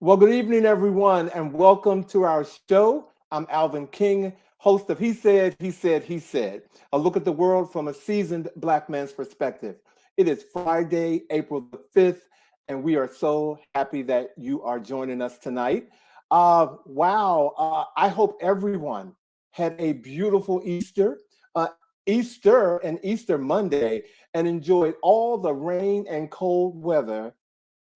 Well, good evening, everyone, and welcome to our show. I'm Alvin King, host of He Said, a look at the world from a seasoned Black man's perspective. It is Friday, April the 5th, and we are so happy that you are joining us tonight. I hope everyone had a beautiful Easter and Easter Monday, and enjoyed all the rain and cold weather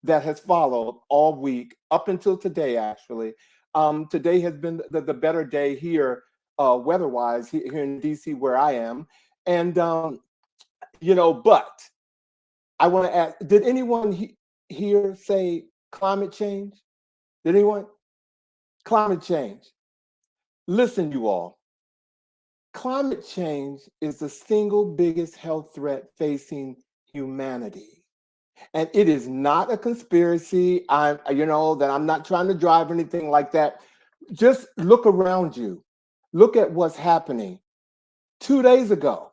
that has followed all week up until today, actually. Today has been the better day here, weather-wise, here in DC where I am. And, but I want to ask, did anyone here say climate change? Did anyone? Climate change. Listen, you all, climate change is the single biggest health threat facing humanity. And it is not a conspiracy. That I'm not trying to drive anything like that. Just look around you. Look at what's happening. 2 days ago,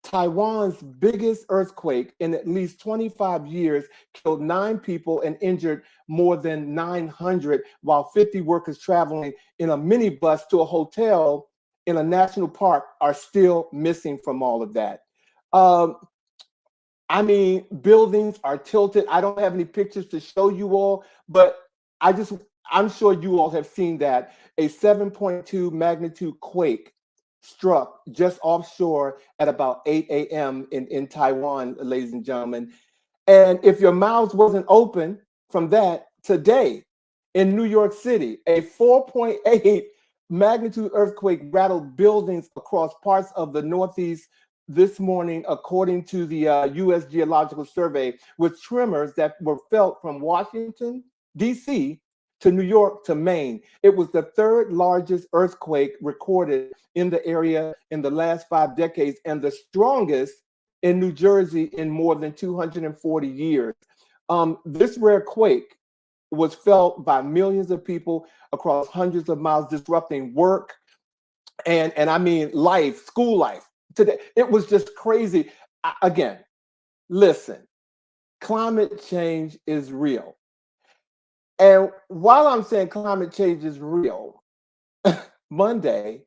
Taiwan's biggest earthquake in at least 25 years killed 9 people and injured more than 900, while 50 workers traveling in a minibus to a hotel in a national park are still missing from all of that. Um, buildings are tilted. I don't have any pictures to show you all, but I'm sure you all have seen that a 7.2 magnitude quake struck just offshore at about 8 a.m. in Taiwan, ladies and gentlemen. And if your mouths wasn't open from that, today in New York City, a 4.8 magnitude earthquake rattled buildings across parts of the Northeast this morning, according to the U.S. Geological Survey, with tremors that were felt from Washington, D.C. to New York to Maine. It was the third largest earthquake recorded in the area in the last 5 decades and the strongest in New Jersey in more than 240 years. This rare quake was felt by millions of people across hundreds of miles, disrupting work and life, school life. Today, it was just crazy. Again, listen, climate change is real. And while I'm saying climate change is real, Monday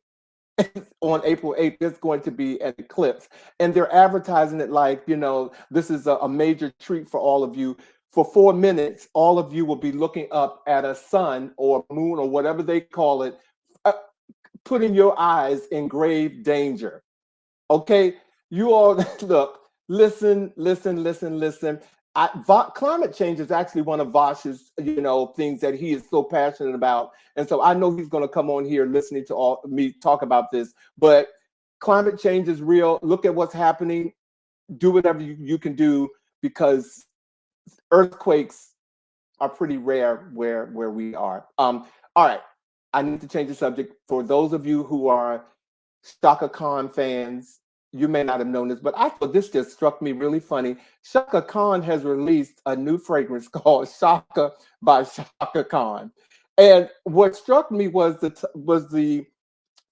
on April 8th, there's going to be an eclipse. And they're advertising it like, this is a major treat for all of you. For 4 minutes, all of you will be looking up at a sun or moon or whatever they call it, putting your eyes in grave danger. Okay, you all look, listen. Climate change is actually one of Vosh's, things that he is so passionate about, and so I know he's going to come on here listening to all me talk about this. But climate change is real. Look at what's happening. Do whatever you can do, because earthquakes are pretty rare where we are. All right, I need to change the subject. For those of you who are Shaka Khan fans, you may not have known this, but I thought this just struck me really funny. Shaka Khan has released a new fragrance called Shaka by Shaka Khan. And what struck me was the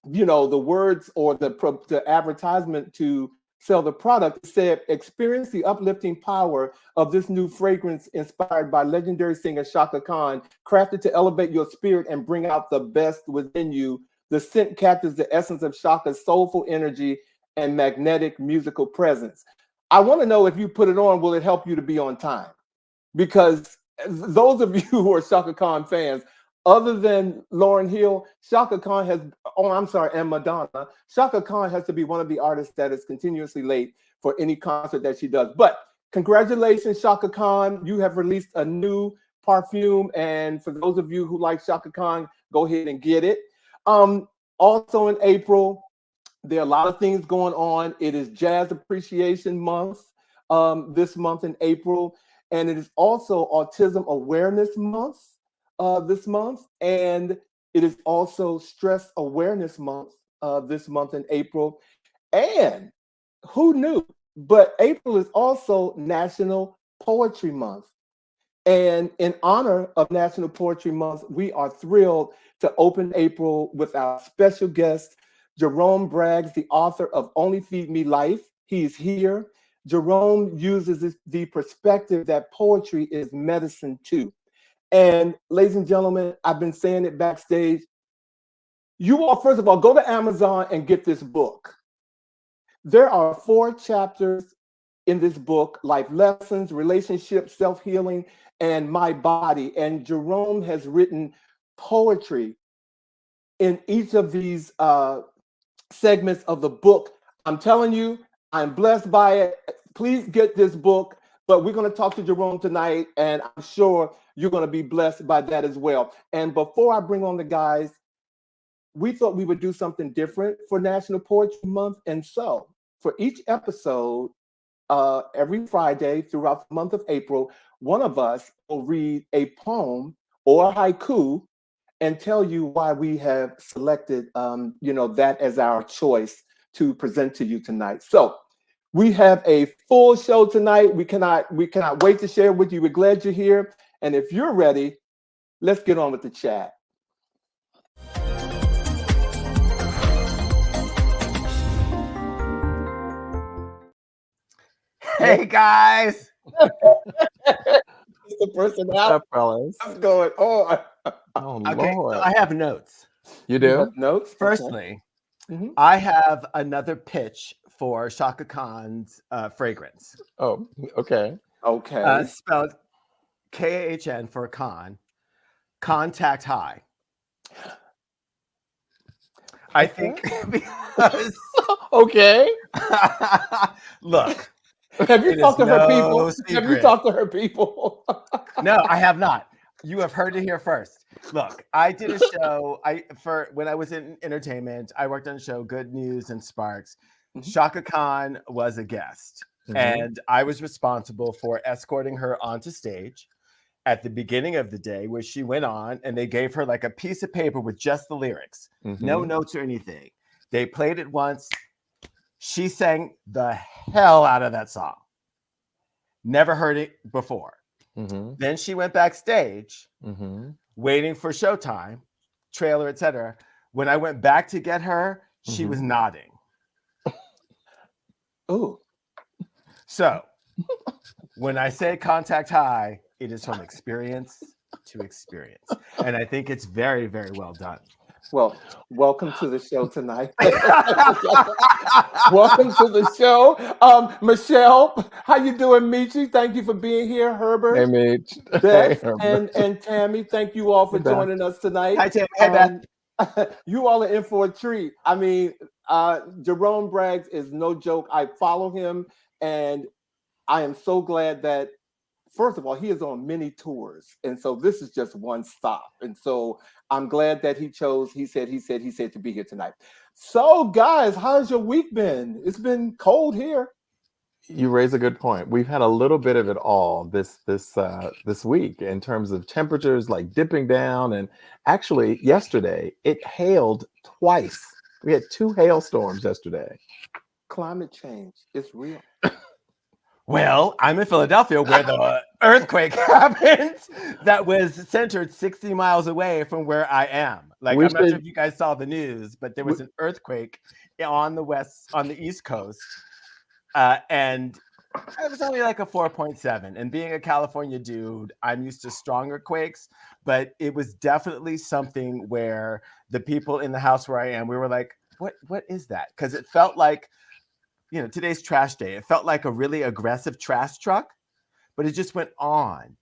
words or the advertisement to sell the product. It said, experience the uplifting power of this new fragrance inspired by legendary singer Shaka Khan, crafted to elevate your spirit and bring out the best within you. The scent captures the essence of Shaka's soulful energy and magnetic musical presence. I want to know, if you put it on, will it help you to be on time? Because those of you who are Shaka Khan fans, other than Lauryn Hill, and Madonna, Shaka Khan has to be one of the artists that is continuously late for any concert that she does. But congratulations, Shaka Khan. You have released a new perfume. And for those of you who like Shaka Khan, go ahead and get it. Also in April, there are a lot of things going on. It is Jazz Appreciation Month this month in April, and it is also Autism Awareness Month this month, and it is also Stress Awareness Month this month in April. And who knew? But April is also National Poetry Month. And in honor of National Poetry Month, we are thrilled to open April with our special guest, Jerome Braggs, the author of Only Feed Me Life. He's here. Jerome uses the perspective that poetry is medicine too. And ladies and gentlemen, I've been saying it backstage. You all, first of all, go to Amazon and get this book. There are 4 chapters in this book: life lessons, relationships, self-healing, and my body. And Jerome has written poetry in each of these segments of the book. I'm telling you, I'm blessed by it. Please get this book. But we're going to talk to Jerome tonight, and I'm sure you're going to be blessed by that as well. And before I bring on the guys, we thought we would do something different for National Poetry Month. And so for each episode, every Friday throughout the month of April, one of us will read a poem or a haiku and tell you why we have selected, that as our choice to present to you tonight. So we have a full show tonight. We cannot wait to share with you. We're glad you're here. And if you're ready, let's get on with the chat. Hey guys. The person out. Fellas. What's going on? Oh, Okay, Lord. so I have notes. You do? Notes? Firstly, Okay. I have another pitch for Shaka Khan's fragrance. Oh, okay. Okay. Spelled K-A-H-N for Khan. Contact high. I think because Okay. look. Have you talked to her people? Secret. Have you talked to her people? No, I have not. You have heard it here first. Look, I did a show. When I was in entertainment, I worked on a show, Good News and Sparks. Mm-hmm. Shaka Khan was a guest, and I was responsible for escorting her onto stage at the beginning of the day, where she went on, and they gave her like a piece of paper with just the lyrics, no notes or anything. They played it once. She sang the hell out of that song. Never heard it before. Then she went backstage, waiting for showtime, trailer, etc. When I went back to get her, she was nodding. Oh. So when I say contact high, it is from experience to experience. And I think it's very, very well done. Well, welcome to the show tonight. Welcome to the show. Michelle, how you doing, Michi? Thank you for being here. Herbert, Hey, Mitch. Beth, Hey, and Tammy, thank you all for joining us tonight. Hi, Tammy. Hey, Beth. You all are in for a treat. I mean, Jerome Braggs is no joke. I follow him, and I am so glad that, first of all, he is on many tours. And so this is just one stop. And so I'm glad that he said to be here tonight. So guys, how's your week been? It's been cold here. You raise a good point. We've had a little bit of it all this week in terms of temperatures like dipping down. And actually yesterday it hailed twice. We had 2 hailstorms yesterday. Climate change is real. Well, I'm in Philadelphia where the earthquake happened that was centered 60 miles away from where I am. Like, I'm not sure if you guys saw the news, but there was an earthquake on the East Coast. And it was only like a 4.7. And being a California dude, I'm used to stronger quakes, but it was definitely something where the people in the house where I am, we were like, what is that? Because it felt like, today's trash day. It felt like a really aggressive trash truck, but it just went on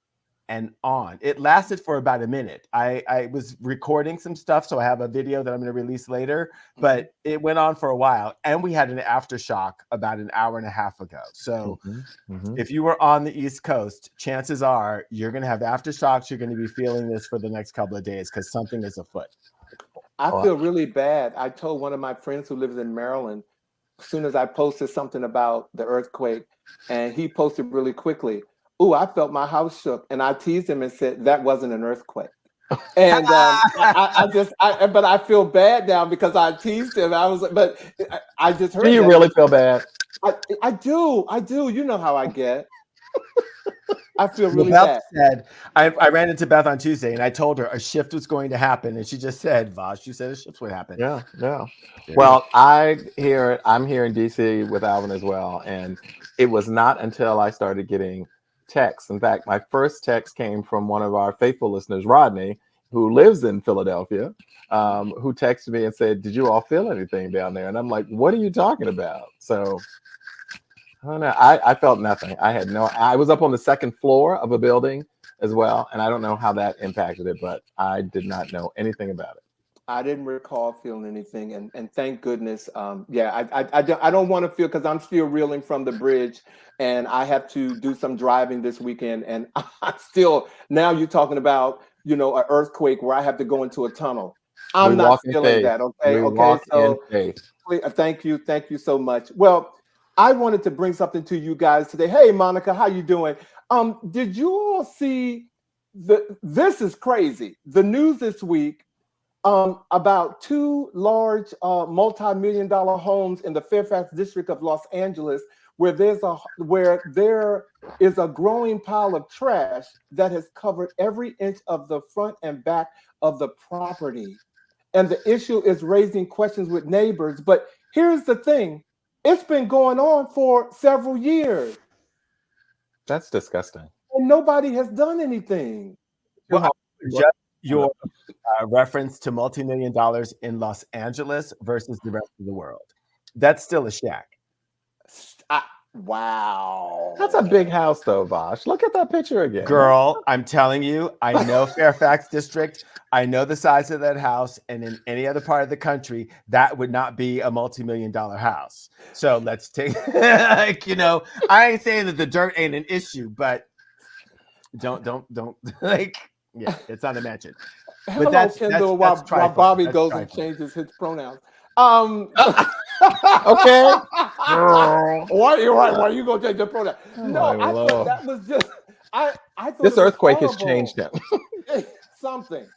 and on. It lasted for about a minute. I was recording some stuff, so I have a video that I'm going to release later, but it went on for a while. And we had an aftershock about an hour and a half ago. So if you were on the East Coast, chances are you're going to have aftershocks. You're going to be feeling this for the next couple of days because something is afoot. I feel really bad. I told one of my friends who lives in Maryland, as soon as I posted something about the earthquake, and he posted really quickly, "Ooh, I felt my house shook," and I teased him and said that wasn't an earthquake. And but I feel bad now because I teased him. But I just heard. Do you really feel bad? I do. You know how I get. I feel really Beth bad. said, I ran into Beth on Tuesday and I told her a shift was going to happen. And she just said, Vosh, you said a shift would happen. Yeah. Well, I'm here in DC with Alvin as well. And it was not until I started getting texts. In fact, my first text came from one of our faithful listeners, Rodney, who lives in Philadelphia, who texted me and said, "Did you all feel anything down there?" And I'm like, "What are you talking about?" So I don't know. I felt nothing. I was up on the second floor of a building as well, and I don't know how that impacted it, but I did not know anything about it. I didn't recall feeling anything, and thank goodness. Yeah, I don't want to feel, because I'm still reeling from the bridge, and I have to do some driving this weekend, and I still, now you're talking about, an earthquake where I have to go into a tunnel. I'm not feeling that. Okay, okay. So thank you so much. Well, I wanted to bring something to you guys today. Hey, Monica, how you doing? Did you all see this is crazy. The news this week. About two large multi-million-dollar homes in the Fairfax district of Los Angeles, where there is a growing pile of trash that has covered every inch of the front and back of the property. And the issue is raising questions with neighbors. But here's the thing. It's been going on for several years. That's disgusting. And nobody has done anything. Well, just your reference to multi-million dollars in Los Angeles versus the rest of the world. That's still a shack. Wow. That's a big house though, Vosh. Look at that picture again. Girl, I'm telling you, I know Fairfax district. I know the size of that house. And in any other part of the country, that would not be a multi-million-dollar house. So let's take, I ain't saying that the dirt ain't an issue, but don't yeah, it's not a mansion. Hello, But Kendall, while Bobby goes and changes his pronouns. Okay. Why you gonna change your pronoun? No, I thought that was just I thought this earthquake has changed him. Something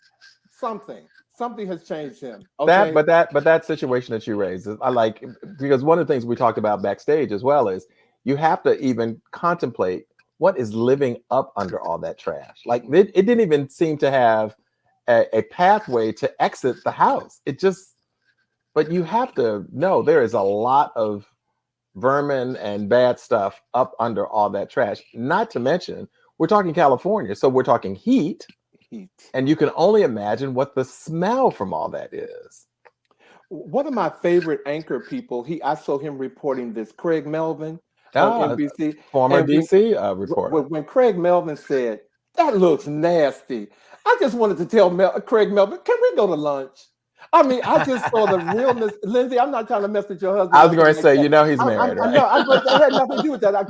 has changed him. Okay? But that situation that you raised, I like, because one of the things we talked about backstage as well is you have to even contemplate what is living up under all that trash. Like it didn't even seem to have a pathway to exit the house. But you have to know there is a lot of vermin and bad stuff up under all that trash. Not to mention, we're talking California, so we're talking heat. And you can only imagine what the smell from all that is. One of my favorite anchor people, I saw him reporting this, Craig Melvin on NBC. Former DC reporter. When Craig Melvin said, "That looks nasty," I just wanted to tell Craig Melvin, "Can we go to lunch?" I mean, I just saw the realness. Lindsay, I'm not trying to mess with your husband. I was going to say, he's married, right? No, that had nothing to do with that.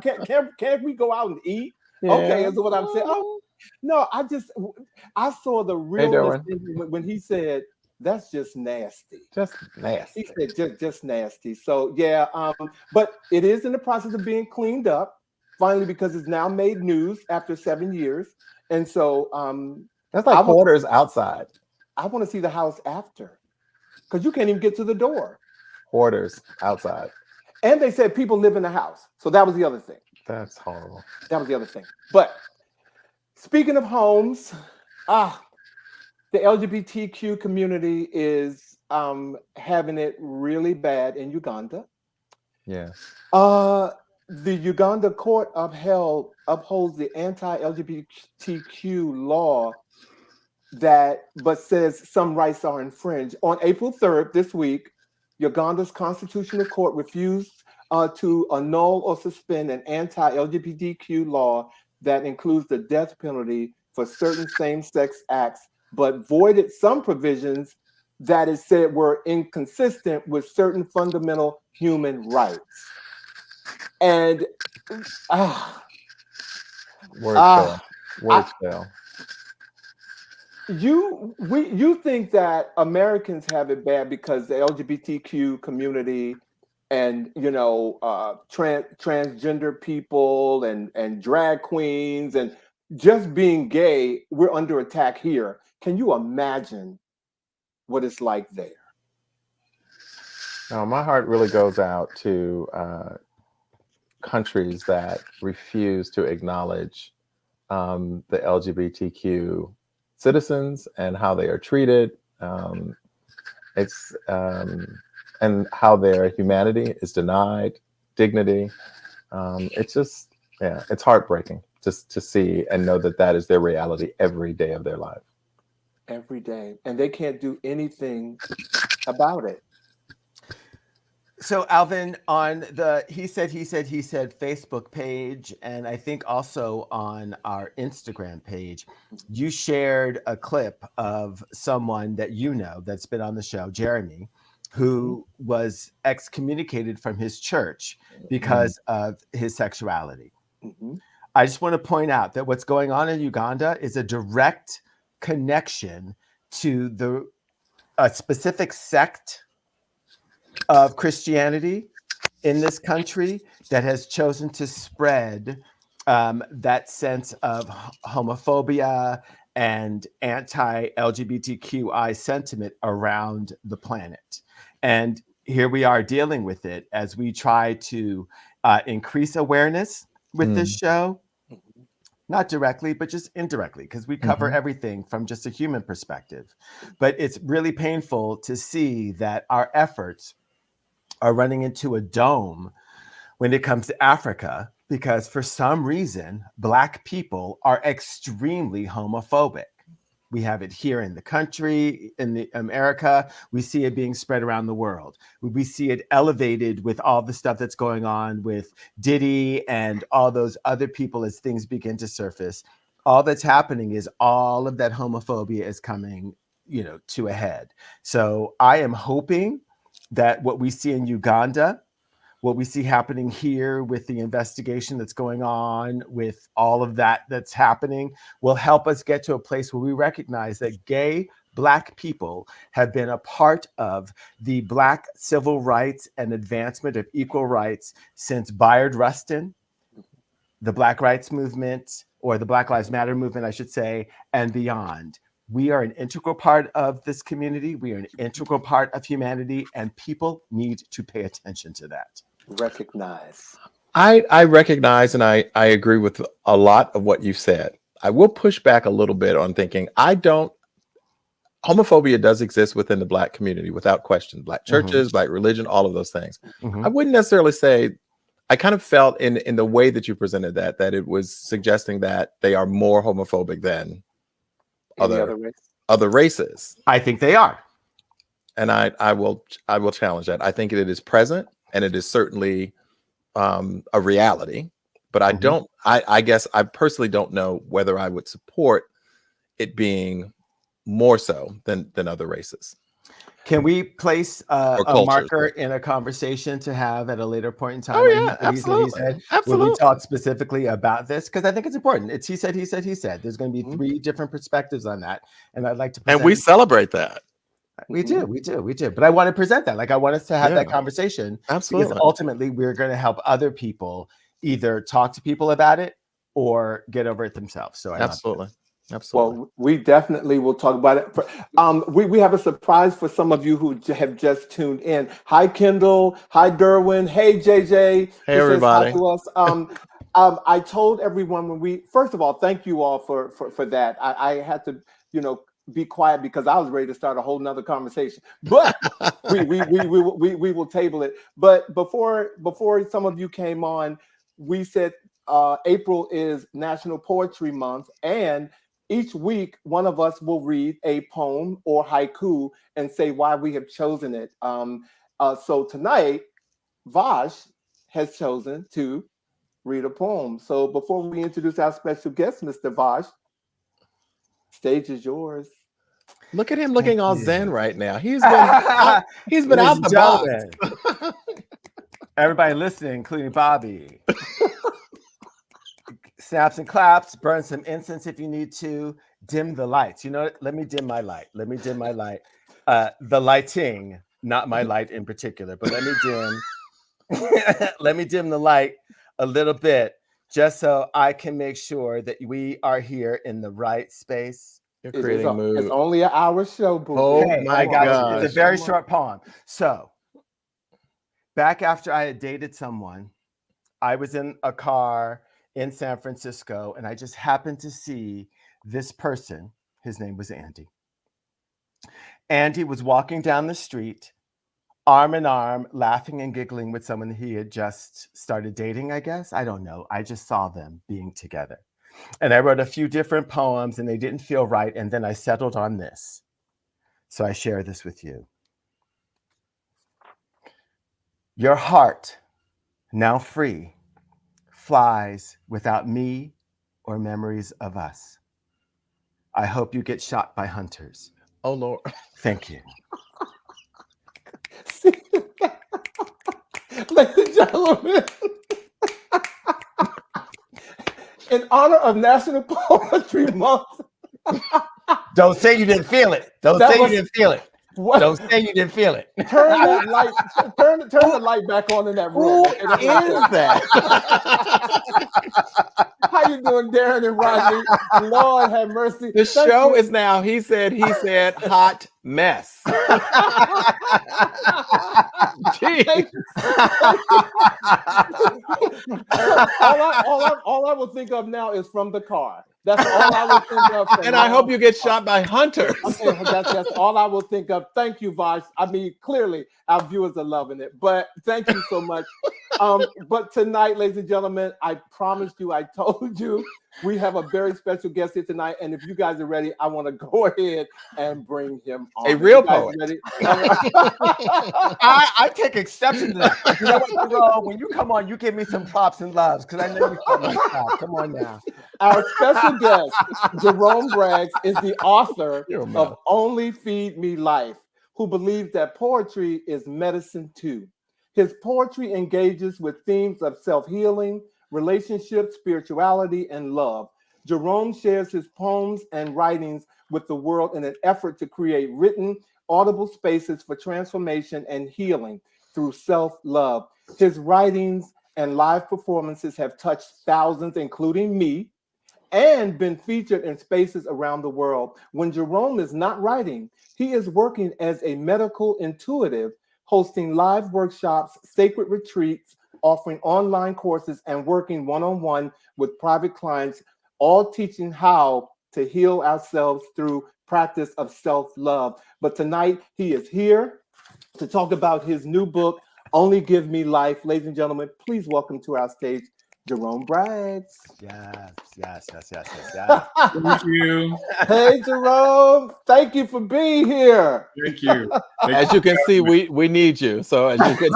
Can't we go out and eat? Yeah. Okay, is what I'm saying. Oh, no, I saw the realness when he said, "That's just nasty." Just nasty. He said, just nasty. So yeah, but it is in the process of being cleaned up, finally, because it's now made news after 7 years. And so that's like Hoarders outside. I want to see the house after, because you can't even get to the door. Hoarders outside. And they said people live in the house. So that was the other thing. That's horrible. That was the other thing. But speaking of homes, the LGBTQ community is having it really bad in Uganda. Yes. The Uganda court upholds the anti-LGBTQ law but says some rights are infringed. On April 3rd, this week, Uganda's constitutional court refused to annul or suspend an anti-LGBTQ law that includes the death penalty for certain same-sex acts, but voided some provisions that it said were inconsistent with certain fundamental human rights. And words fail. You think that Americans have it bad because the LGBTQ community and transgender people and drag queens and just being gay, we're under attack here. Can you imagine what it's like there? No, my heart really goes out to countries that refuse to acknowledge the LGBTQ citizens and how they are treated. And how their humanity is denied, dignity. It's just, it's heartbreaking. to see and know that that is their reality every day of their life. Every day. And they can't do anything about it. So Alvin, on the He Said Facebook page, and I think also on our Instagram page, you shared a clip of someone that you know that's been on the show, Jeremy, who was excommunicated from his church because of his sexuality. I just want to point out that what's going on in Uganda is a direct connection to a specific sect of Christianity in this country that has chosen to spread that sense of homophobia and anti-LGBTQI sentiment around the planet. And here we are dealing with it as we try to increase awareness with this show. Not directly, but just indirectly, because we cover everything from just a human perspective. But it's really painful to see that our efforts are running into a dome when it comes to Africa, because for some reason, Black people are extremely homophobic. We have it here in the country, in America. We see it being spread around the world. We see it elevated with all the stuff that's going on with Diddy and all those other people as things begin to surface. All that's happening is all of that homophobia is coming, to a head. So I am hoping that what we see in Uganda, what we see happening here with the investigation that's going on, with all of that that's happening, will help us get to a place where we recognize that gay Black people have been a part of the Black civil rights and advancement of equal rights since Bayard Rustin, the Black rights movement, or the Black Lives Matter movement, I should say, and beyond. We are an integral part of this community. We are an integral part of humanity, and people need to pay attention to that. Recognize. I recognize, and I agree with a lot of what you said. I will push back a little bit on thinking homophobia does exist within the Black community without question. Black churches, Black religion, all of those things. I wouldn't necessarily say, I kind of felt in the way that you presented that it was suggesting that they are more homophobic than other races. I think they are. And I will challenge that. I think it is present, and it is certainly a reality, but I guess I personally don't know whether I would support it being more so than other races. Can we place a marker in a conversation to have at a later point in time? Oh yeah, absolutely. When we talk specifically about this, because I think it's important. It's he said. There's going to be 3 different perspectives on that, and I'd like to present. And we celebrate that. We do. But I want to present that. Like, I want us to have that conversation. Absolutely. Because ultimately, we're going to help other people either talk to people about it or get over it themselves. So absolutely. Well, we definitely will talk about it. We have a surprise for some of you who have just tuned in. Hi, Kendall. Hi, Derwin. Hey, JJ. Hey, everybody. Hi to us. I told everyone first of all, thank you all for that. I had to, be quiet because I was ready to start a whole nother conversation, but we will table it. But before some of you came on, we said April is National Poetry Month, and each week one of us will read a poem or haiku and say why we have chosen it. So tonight, Vash has chosen to read a poem. So before we introduce our special guest, Mr. Vash, stage is yours. Look at him looking all zen right now. He's been out the box. Everybody listening, including Bobby. Snaps and claps, burn some incense if you need to, dim the lights. You know what? Let me dim my light. The lighting, not my light in particular, but let me dim the light a little bit, just so I can make sure that we are here in the right space. You're creating mood. It's only an hour show, boo. Oh my God. It's a very short poem. So, back after I had dated someone, I was in a car in San Francisco, and I just happened to see this person. His name was Andy. Andy was walking down the street, arm in arm, laughing and giggling with someone he had just started dating, I guess. I don't know. I just saw them being together. And I wrote a few different poems and they didn't feel right. And then I settled on this. So I share this with you. Your heart, now free, flies without me or memories of us. I hope you get shot by hunters. Oh, Lord. Thank you. Ladies and gentlemen, in honor of National Poetry Month. Don't say you didn't feel it. Don't say you didn't feel it. What? Don't say you didn't feel it. Turn that light. Turn the light back on in that room. Who is that? How you doing, Darren and Rodney? Lord have mercy. The show is now, he said, hot mess. Jeez. all I will think of now is From the Car. That's all I will think of. And I hope you get shot by hunters. Okay, that's all I will think of. Thank you, Vash. I mean, clearly our viewers are loving it, but thank you so much. But tonight, ladies and gentlemen, I promised you, I told you, we have a very special guest here tonight. And if you guys are ready, I want to go ahead and bring him on. A real poet. I take exception to that. You know what, Jerome? When you come on, you give me some props and loves because I know you come on. Come on now. Our special guest, Jerome Braggs, is the author of Only Feed Me Life, who believes that poetry is medicine too. His poetry engages with themes of self-healing, relationships, spirituality, and love. Jerome shares his poems and writings with the world in an effort to create written, audible spaces for transformation and healing through self-love. His writings and live performances have touched thousands, including me, and been featured in spaces around the world. When Jerome is not writing, he is working as a medical intuitive, hosting live workshops, sacred retreats, offering online courses, and working one-on-one with private clients, all teaching how to heal ourselves through practice of self-love. But tonight, he is here to talk about his new book, Only Give Me Life. Ladies and gentlemen, please welcome to our stage, Jerome Braggs. Yes. Thank you. Hey, Jerome. Thank you for being here. Thank you. As you can see, we need you. So as you can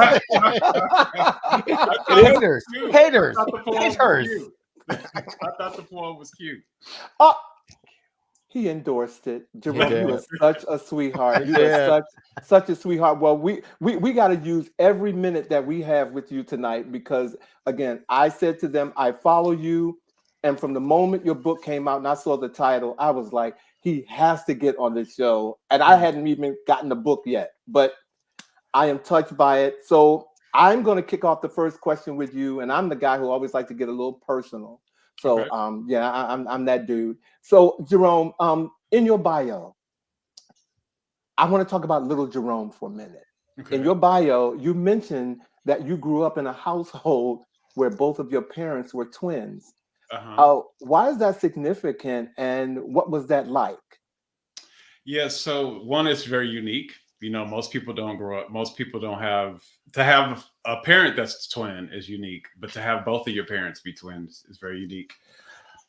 Haters. I thought the poem was cute. Oh, he endorsed it. Jerome, you are such a sweetheart. You are such a sweetheart. Well, we got to use every minute that we have with you tonight because, again, I said to them, I follow you. And from the moment your book came out and I saw the title, I was like, he has to get on this show. And I hadn't even gotten the book yet, but I am touched by it. So I'm going to kick off the first question with you. And I'm the guy who always like to get a little personal. So, okay. I'm that dude. So, Jerome, in your bio, I want to talk about little Jerome for a minute. Okay. In your bio, you mentioned that you grew up in a household where both of your parents were twins. Why is that significant, and what was that like? Yeah, so one, is very unique. You know, most people don't grow up. Most people don't have a parent that's twin is unique, but to have both of your parents be twins is very unique.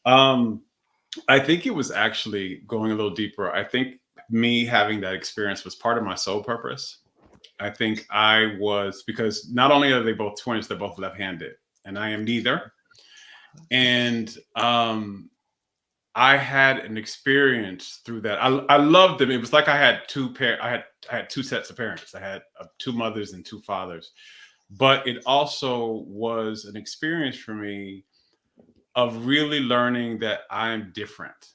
I think it was actually going a little deeper. I think me having that experience was part of my soul purpose. I think because not only are they both twins, they're both left-handed, and I am neither. And I had an experience through that. I loved them. It was like I had I had two sets of parents. I had two mothers and two fathers. But it also was an experience for me of really learning that I'm different.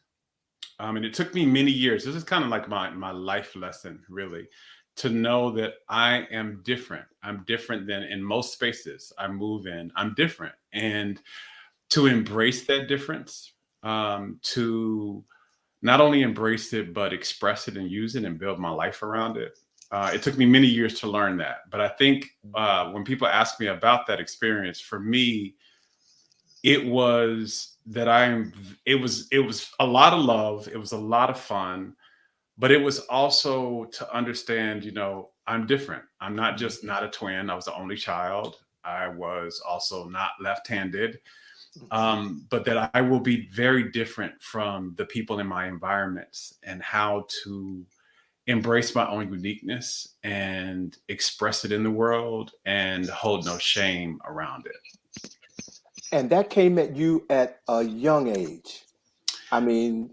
And it took me many years. This is kind of like my life lesson, really, to know that I am different. I'm different than in most spaces I move in. I'm different. And to embrace that difference, to not only embrace it, but express it and use it and build my life around it. It took me many years to learn that. But I think when people ask me about that experience, for me, it was it was a lot of love. It was a lot of fun, but it was also to understand, you know, I'm different. I'm not just not a twin. I was the only child. I was also not left-handed. but that I will be very different from the people in my environments, and how to embrace my own uniqueness and express it in the world and hold no shame around it. And that came at you at a young age. I mean,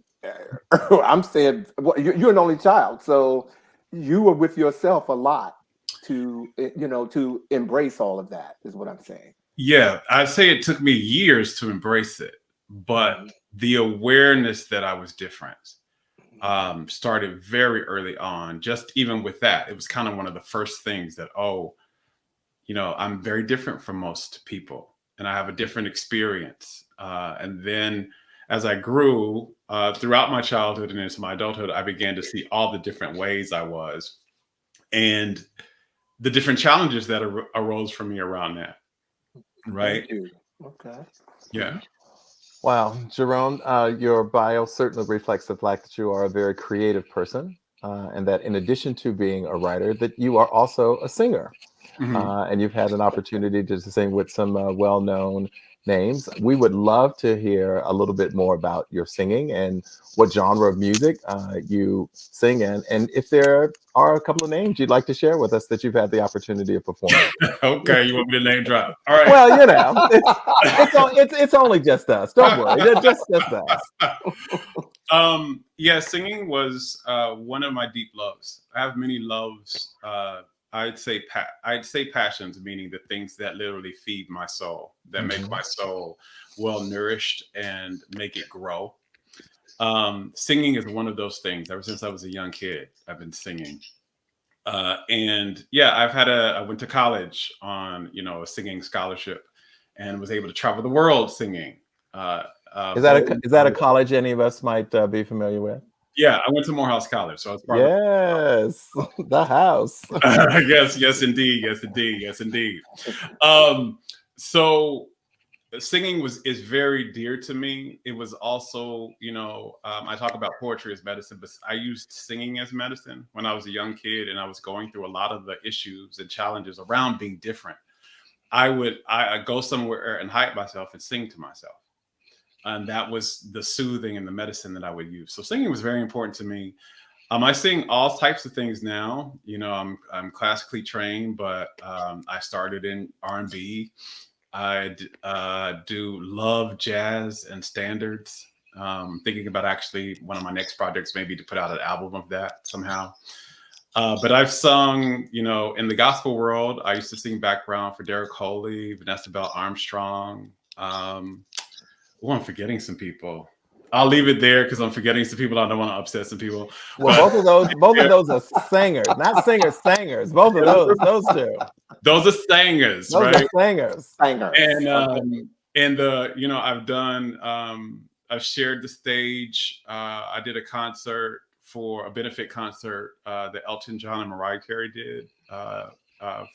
I'm saying, well, you're an only child, so you were with yourself a lot to, to embrace all of that, is what I'm saying. Yeah, I'd say it took me years to embrace it, but the awareness that I was different started very early on. Just even with that, it was kind of one of the first things that, I'm very different from most people, and I have a different experience. And then as I grew throughout my childhood and into my adulthood, I began to see all the different ways I was, and the different challenges that arose for me around that. Right. Okay. Yeah. Wow, Jerome, your bio certainly reflects the fact that you are a very creative person, and that in addition to being a writer, that you are also a singer. And you've had an opportunity to sing with some well-known names. We would love to hear a little bit more about your singing and what genre of music you sing in, and if there are a couple of names you'd like to share with us that you've had the opportunity of performing. Okay, you want me to name drop? All right. Well, it's only just us. Don't worry, just us. Yeah, singing was one of my deep loves. I have many loves. I'd say passions, meaning the things that literally feed my soul, that make my soul well nourished and make it grow. Singing is one of those things. Ever since I was a young kid, I've been singing. And yeah, I went to college on, a singing scholarship, and was able to travel the world singing. Is that a college any of us might be familiar with? Yeah, I went to Morehouse College, so I was part of the house. Yes, indeed. So singing is very dear to me. It was also, I talk about poetry as medicine, but I used singing as medicine when I was a young kid, and I was going through a lot of the issues and challenges around being different. I'd go somewhere and hide myself and sing to myself. And that was the soothing and the medicine that I would use. So singing was very important to me. I sing all types of things now. I'm classically trained, but I started in R&B. I do love jazz and standards. Thinking about actually one of my next projects, maybe to put out an album of that somehow. But I've sung, in the gospel world. I used to sing background for Derek Coley, Vanessa Bell Armstrong. I'm forgetting some people. I'll leave it there because I'm forgetting some people. I don't want to upset some people. Well, both of those are singers, not singers. Both of those two. Those are singers, those right? Are singers. And I've done. I've shared the stage. I did a benefit concert that Elton John and Mariah Carey did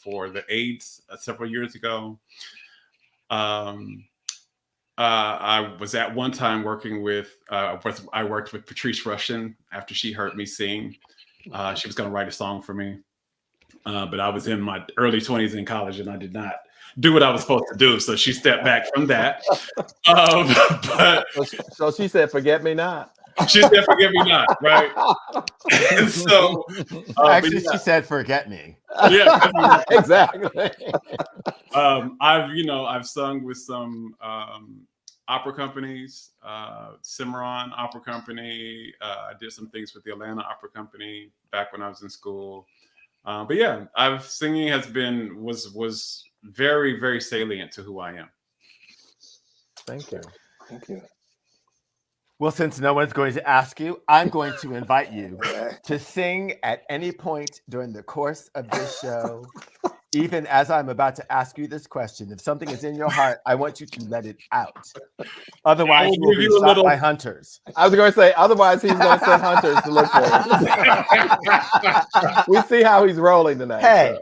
for the AIDS several years ago. I was at one time working with, I worked with Patrice Rushen after she heard me sing. She was going to write a song for me. But I was in my early 20s in college, and I did not do what I was supposed to do. So she stepped back from that. So she said, "Forget me not." She said, "Forget me not," right? And so actually, she said, "Forget me." Yeah, exactly. I've sung with some opera companies, Cimarron Opera Company. I did some things with the Atlanta Opera Company back when I was in school. But yeah, singing was very, very salient to who I am. Thank you. Well, since no one's going to ask you, I'm going to invite you to sing at any point during the course of this show. Even as I'm about to ask you this question, if something is in your heart, I want you to let it out. Otherwise, you will be shot by hunters. I was going to say, otherwise he's going to send hunters to look for him. We see how he's rolling tonight. Hey,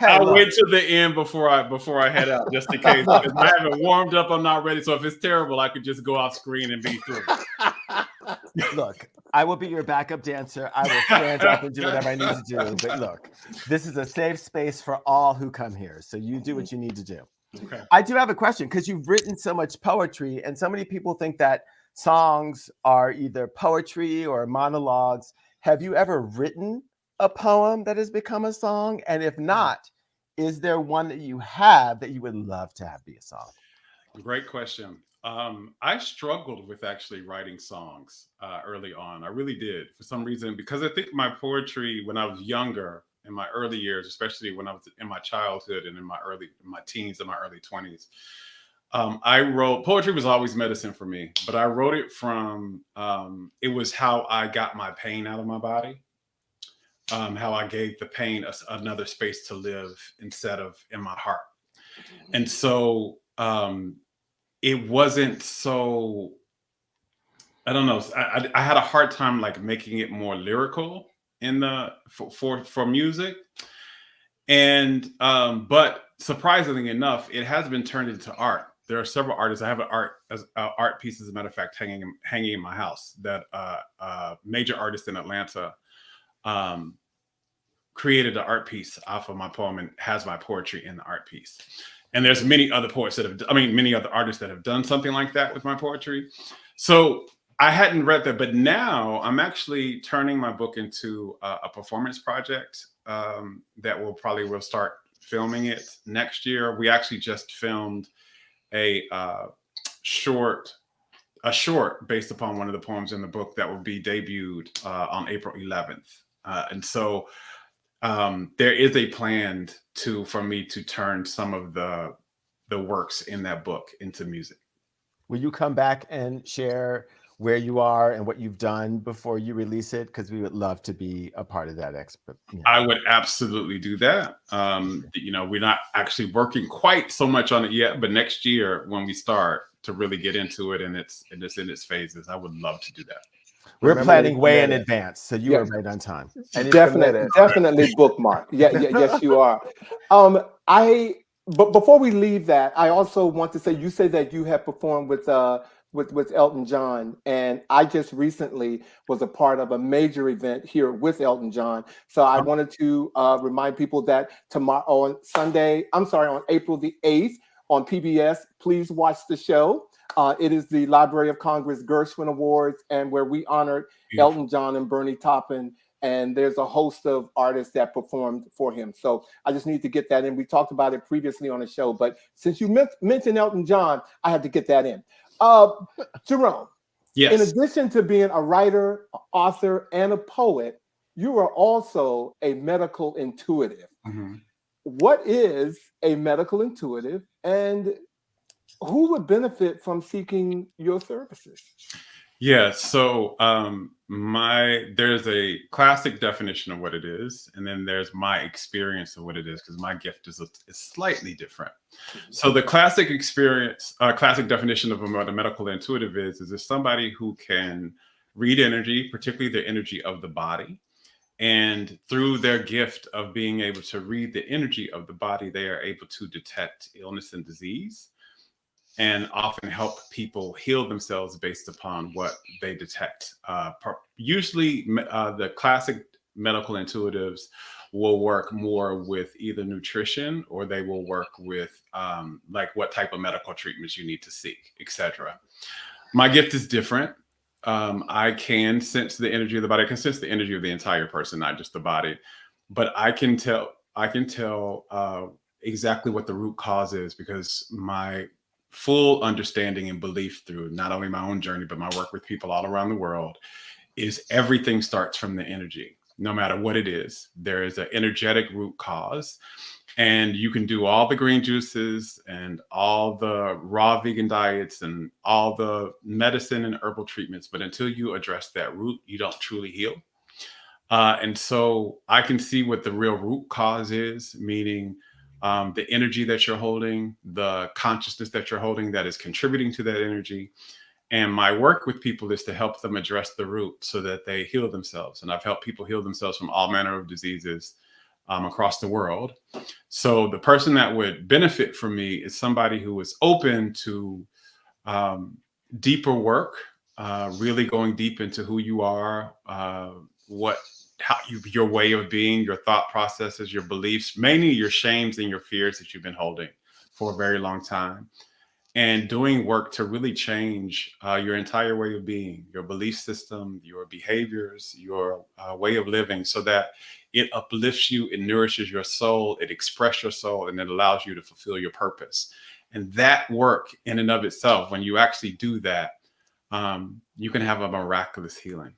I'll wait till the end before I head out, just in case. Because I haven't warmed up, I'm not ready. So if it's terrible, I could just go off screen and be through. Look, I will be your backup dancer. I will stand up and do whatever I need to do. But look, this is a safe space for all who come here. So you do what you need to do. Okay. I do have a question, because you've written so much poetry, and so many people think that songs are either poetry or monologues. Have you ever written a poem that has become a song? And if not, is there one that you have that you would love to have be a song? Great question. I struggled with actually writing songs early on. I really did, for some reason, because I think my poetry when I was younger, in my early years, especially when I was in my childhood and in my teens and my early 20s, I wrote poetry was always medicine for me, but I wrote it from it was how I got my pain out of my body, how I gave the pain another space to live instead of in my heart. And so it wasn't so, I don't know. I had a hard time like making it more lyrical in the for music. And but surprisingly enough, it has been turned into art. There are several artists. I have an art piece, as a matter of fact, hanging in my house, that major artist in Atlanta created an art piece off of my poem and has my poetry in the art piece. And there's many other poets that have, I mean, many other artists that have done something like that with my poetry. So I hadn't read that, but now I'm actually turning my book into a performance project that we'll start filming it next year. We actually just filmed a short based upon one of the poems in the book that will be debuted on April 11th. And so there is a plan for me to turn some of the works in that book into music. Will you come back and share where you are and what you've done before you release it? Because we would love to be a part of that expert. Yeah. I would absolutely do that. We're not actually working quite so much on it yet, but next year when we start to really get into it and it's in its phases, I would love to do that. We're planning way in advance, so you are right on time. Definitely bookmark. Yes, you are. But before we leave that, I also want to say, you say that you have performed with Elton John, and I just recently was a part of a major event here with Elton John. So I wanted to remind people that tomorrow on April the 8th on PBS, please watch the show. It is the Library of Congress Gershwin Awards, and where we honored Elton John and Bernie Taupin, and there's a host of artists that performed for him. So I just need to get that in. We talked about it previously on the show, but since you mentioned Elton John, I had to get that in. Jerome, yes. In addition to being a writer, author, and a poet, you are also a medical intuitive. Mm-hmm. What is a medical intuitive, and who would benefit from seeking your services? Yeah, so there's a classic definition of what it is, and then there's my experience of what it is, because my gift is slightly different. So the classic definition of what a medical intuitive is somebody who can read energy, particularly the energy of the body. And through their gift of being able to read the energy of the body, they are able to detect illness and disease, and often help people heal themselves based upon what they detect. Usually, the classic medical intuitives will work more with either nutrition, or they will work with like what type of medical treatments you need to seek, etc. My gift is different. I can sense the energy of the body. I can sense the energy of the entire person, not just the body. But I can tell exactly what the root cause is, because my full understanding and belief through not only my own journey, but my work with people all around the world, is everything starts from the energy. No matter what it is, there is an energetic root cause. And you can do all the green juices and all the raw vegan diets and all the medicine and herbal treatments, but until you address that root, you don't truly heal. And so I can see what the real root cause is, meaning the energy that you're holding, the consciousness that you're holding that is contributing to that energy. And my work with people is to help them address the root so that they heal themselves. And I've helped people heal themselves from all manner of diseases across the world. So the person that would benefit from me is somebody who is open to deeper work, really going deep into who you are, your way of being, your thought processes, your beliefs, mainly your shames and your fears that you've been holding for a very long time, and doing work to really change your entire way of being, your belief system, your behaviors, your way of living, so that it uplifts you, it nourishes your soul, it expresses your soul, and it allows you to fulfill your purpose. And that work in and of itself, when you actually do that, you can have a miraculous healing.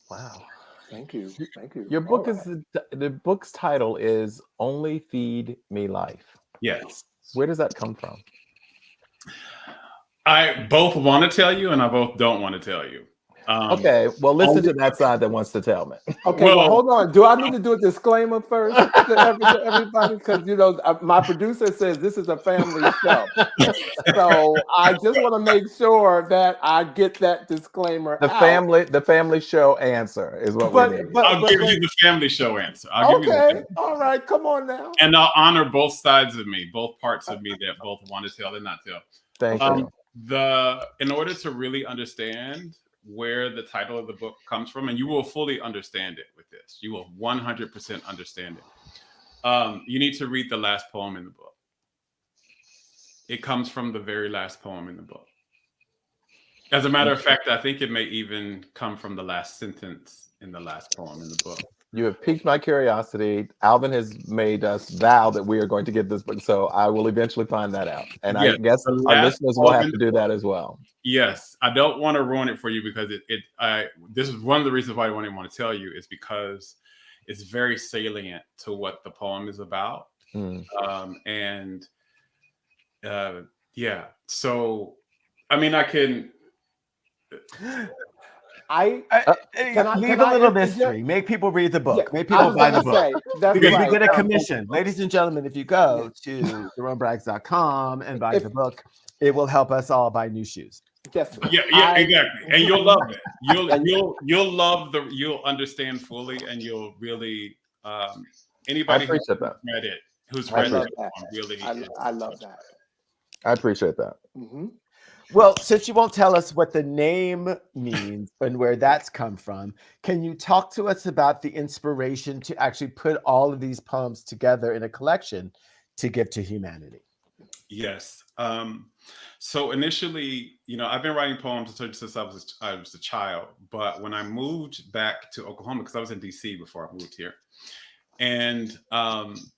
Wow. Thank you. Thank you. Your book All is the book's title is Only Feed Me Life. Yes. Where does that come from? I both want to tell you and I both don't want to tell you. Okay, well, listen to that side that wants to tell me. Okay, well, hold on. Do I need to do a disclaimer first to everybody? Because, you know, my producer says this is a family show. So I just want to make sure that I get that disclaimer The out. family show answer is what we need. I'll give you the family show answer. Okay, all right, come on now. And I'll honor both sides of me, both parts of me that both want to tell and not tell. Thank you. In order to really understand where the title of the book comes from, and you will fully understand it with this, you will 100% understand it. You need to read the last poem in the book. It comes from the very last poem in the book. As a matter of fact, I think it may even come from the last sentence in the last poem in the book. You have piqued my curiosity. Alvin has made us vow that we are going to get this book, so I will eventually find that out. And yes, I guess our listeners will have to do that as well. Yes, I don't want to ruin it for you because this is one of the reasons why I want to tell you is because it's very salient to what the poem is about. Yeah. So, I mean, I can. Leave a little mystery. Make people read the book. Make people buy the book. Because we get a commission. Ladies and gentlemen, if you go to JeromeBraggs.com and buy the book, it will help us all buy new shoes. Yes. Yeah, exactly. And you'll love it. You'll understand fully, and you'll really anybody who's read it, I love that. I appreciate that. Mm-hmm. Well, since you won't tell us what the name means and where that's come from, can you talk to us about the inspiration to actually put all of these poems together in a collection to give to humanity? Yes. So initially, I've been writing poems since I was a child. But when I moved back to Oklahoma, because I was in DC before I moved here, and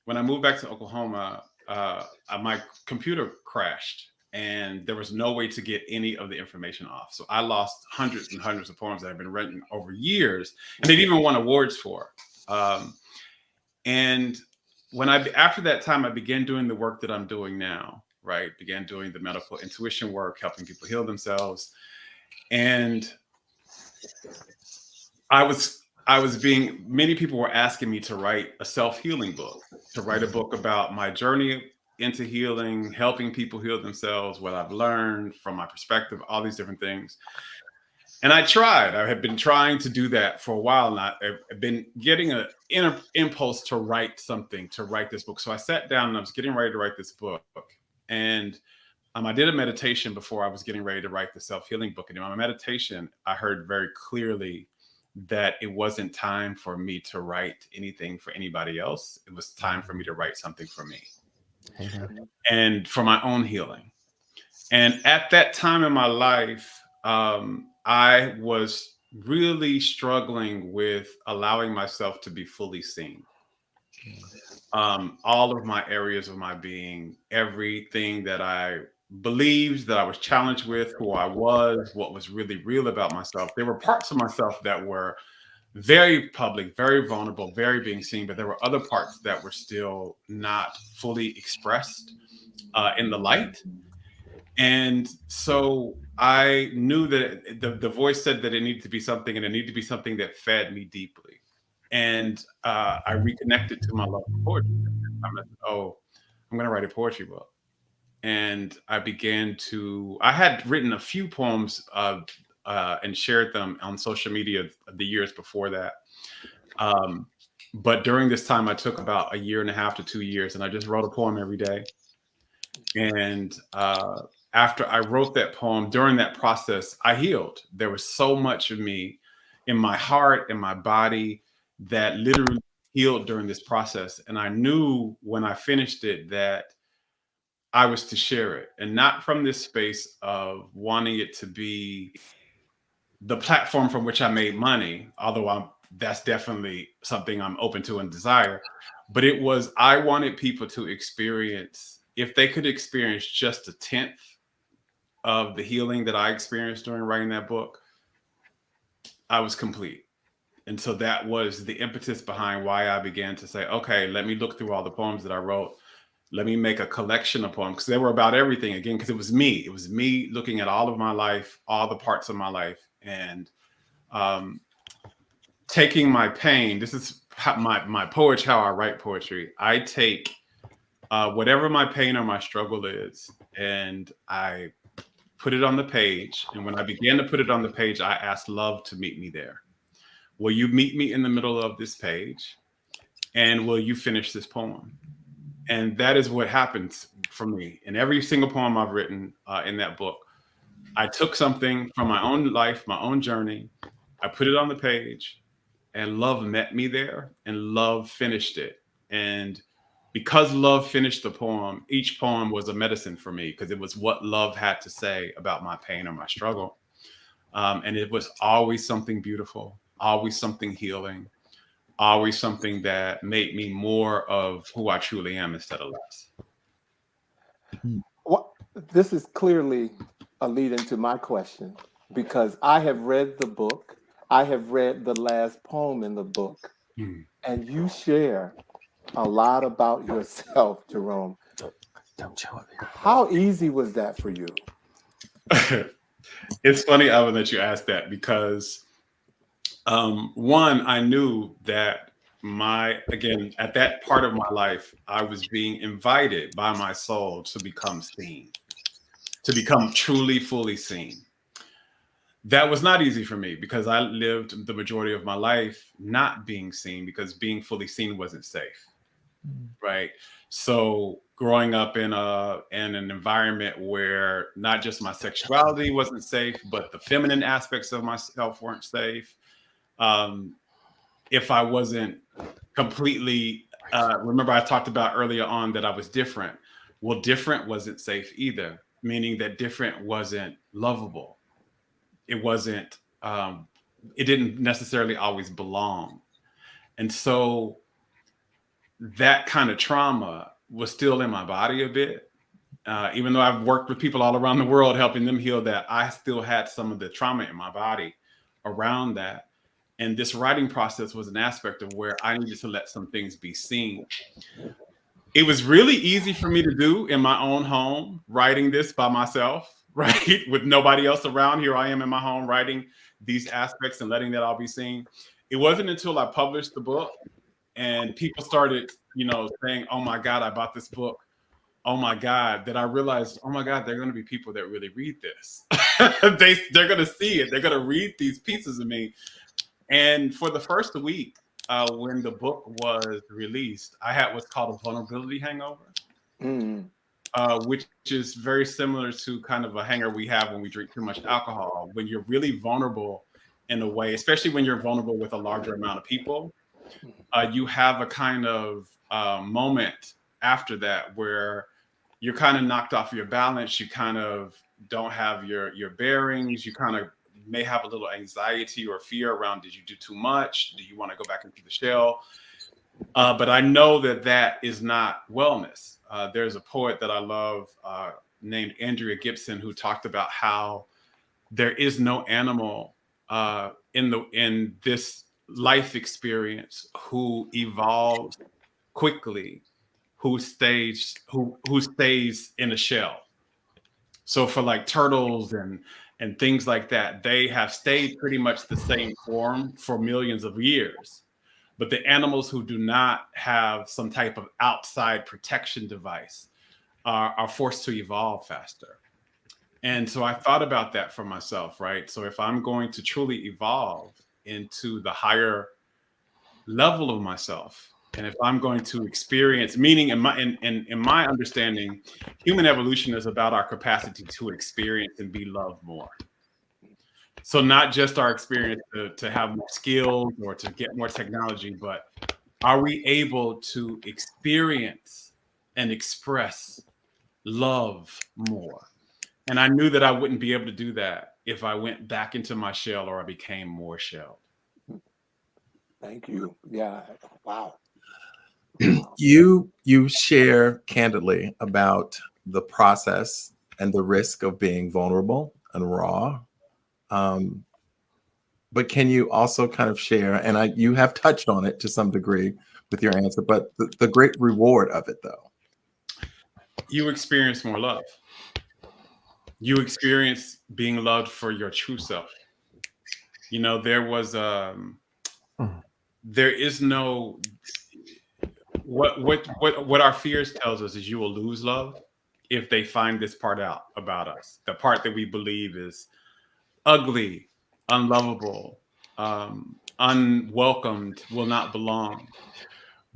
when I moved back to Oklahoma, my computer crashed. And there was no way to get any of the information off. So I lost hundreds and hundreds of poems that have been written over years, and they'd even won awards for. And after that time, I began doing the work that I'm doing now, right? Began doing the medical intuition work, helping people heal themselves. And many people were asking me to write a self-healing book, to write a book about my journey into healing, helping people heal themselves, what I've learned from my perspective, all these different things. And I tried. I had been trying to do that for a while now. I've been getting an inner impulse to write something, to write this book. So I sat down and I was getting ready to write this book. And I did a meditation before I was getting ready to write the self-healing book. And in my meditation, I heard very clearly that it wasn't time for me to write anything for anybody else. It was time for me to write something for me. And for my own healing. And at that time in my life, I was really struggling with allowing myself to be fully seen. All of my areas of my being, everything that I believed, that I was challenged with, who I was, what was really real about myself. There were parts of myself that were very public, very vulnerable, very being seen, but there were other parts that were still not fully expressed in the light. And so I knew that the voice said that it needed to be something, and it needed to be something that fed me deeply. And I reconnected to my love for poetry. I'm going to write a poetry book. And I had written a few poems and shared them on social media the years before that. But during this time, I took about 1.5 to 2 years, and I just wrote a poem every day. And after I wrote that poem, during that process, I healed. There was so much of me in my heart, in my body, that literally healed during this process. And I knew when I finished it that I was to share it, and not from this space of wanting it to be the platform from which I made money, although that's definitely something I'm open to and desire. But it was, I wanted people to experience, if they could experience just a tenth of the healing that I experienced during writing that book, I was complete. And so that was the impetus behind why I began to say, okay, let me look through all the poems that I wrote. Let me make a collection of poems, because they were about everything, again, because it was me. It was me looking at all of my life, all the parts of my life, and taking my pain. This is how my poetry, how I write poetry. I take whatever my pain or my struggle is, and I put it on the page. And when I began to put it on the page, I asked love to meet me there. Will you meet me in the middle of this page? And will you finish this poem? And that is what happens for me. In every single poem I've written in that book, I took something from my own life, my own journey, I put it on the page, and love met me there, and love finished it. And because love finished the poem, each poem was a medicine for me, because it was what love had to say about my pain or my struggle. And it was always something beautiful, always something healing, always something that made me more of who I truly am instead of less. Well, this is clearly a lead into my question, because I have read the book. I have read the last poem in the book, and you share a lot about yourself, Jerome. Don't show up here. How easy was that for you? It's funny, Alvin, that you asked that, because one, I knew that again, at that part of my life, I was being invited by my soul to become seen, to become truly, fully seen. That was not easy for me, because I lived the majority of my life not being seen, because being fully seen wasn't safe, right? So growing up in an environment where not just my sexuality wasn't safe, but the feminine aspects of myself weren't safe. If I wasn't completely, remember I talked about earlier on that I was different. Well, different wasn't safe either, meaning that different wasn't lovable. It wasn't, it didn't necessarily always belong. And so that kind of trauma was still in my body a bit. Even though I've worked with people all around the world, helping them heal that, I still had some of the trauma in my body around that. And this writing process was an aspect of where I needed to let some things be seen. It was really easy for me to do in my own home, writing this by myself, right? With nobody else around. Here I am in my home writing these aspects and letting that all be seen. It wasn't until I published the book and people started, saying, oh my God, I bought this book. Oh my God, that I realized, oh my God, there are going to be people that really read this. They're going to see it. They're going to read these pieces of me. And for the first week, when the book was released, I had what's called a vulnerability hangover, which is very similar to kind of a hangover we have when we drink too much alcohol. When you're really vulnerable in a way, especially when you're vulnerable with a larger amount of people, you have a kind of moment after that where you're kind of knocked off your balance. You kind of don't have your bearings. You kind of may have a little anxiety or fear around, did you do too much? Do you want to go back into the shell? But I know that is not wellness. There's a poet that I love named Andrea Gibson, who talked about how there is no animal in this life experience who evolves quickly, who stays in a shell. So for like turtles and things like that, they have stayed pretty much the same form for millions of years. But the animals who do not have some type of outside protection device are forced to evolve faster. And so I thought about that for myself, right? So if I'm going to truly evolve into the higher level of myself, and if I'm going to experience, meaning in my understanding, human evolution is about our capacity to experience and be loved more. So not just our experience to have more skills or to get more technology, but Are we able to experience and express love more? And I knew that I wouldn't be able to do that if I went back into my shell or I became more shelled. Thank you. Yeah. Wow. You share candidly about the process and the risk of being vulnerable and raw. But can you also kind of share, and you have touched on it to some degree with your answer, but the great reward of it, though? You experience more love. You experience being loved for your true self. You know, there is no, what our fears tells us is you will lose love if they find this part out about us, the part that we believe is ugly, unlovable, unwelcomed, will not belong.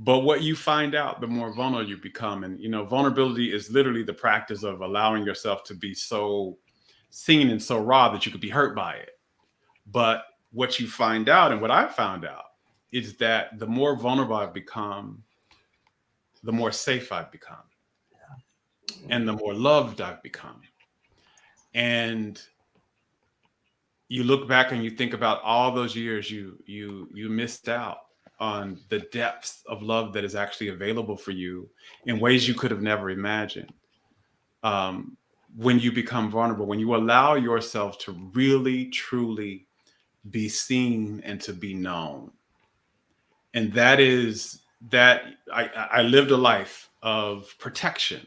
But what you find out, the more vulnerable you become. And, you know, vulnerability is literally the practice of allowing yourself to be so seen and so raw that you could be hurt by it. But what you find out, and what I found out, is that the more vulnerable I've become, the more safe I've become, and the more loved I've become. And you look back and you think about all those years you missed out on the depths of love that is actually available for you in ways you could have never imagined. When you become vulnerable, when you allow yourself to really, truly be seen and to be known. And that is that I lived a life of protection,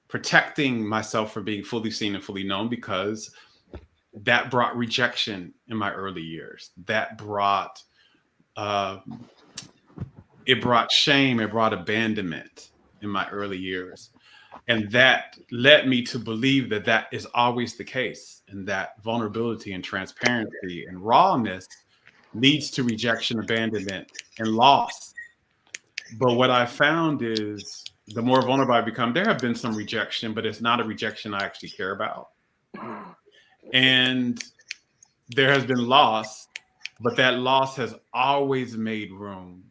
protecting myself from being fully seen and fully known, because that brought rejection in my early years. That brought, it brought shame, it brought abandonment in my early years. And that led me to believe that that is always the case, and that vulnerability and transparency and rawness leads to rejection, abandonment, and loss. But what I found is the more vulnerable I become, there have been some rejection, but it's not a rejection I actually care about. And there has been loss, but that loss has always made room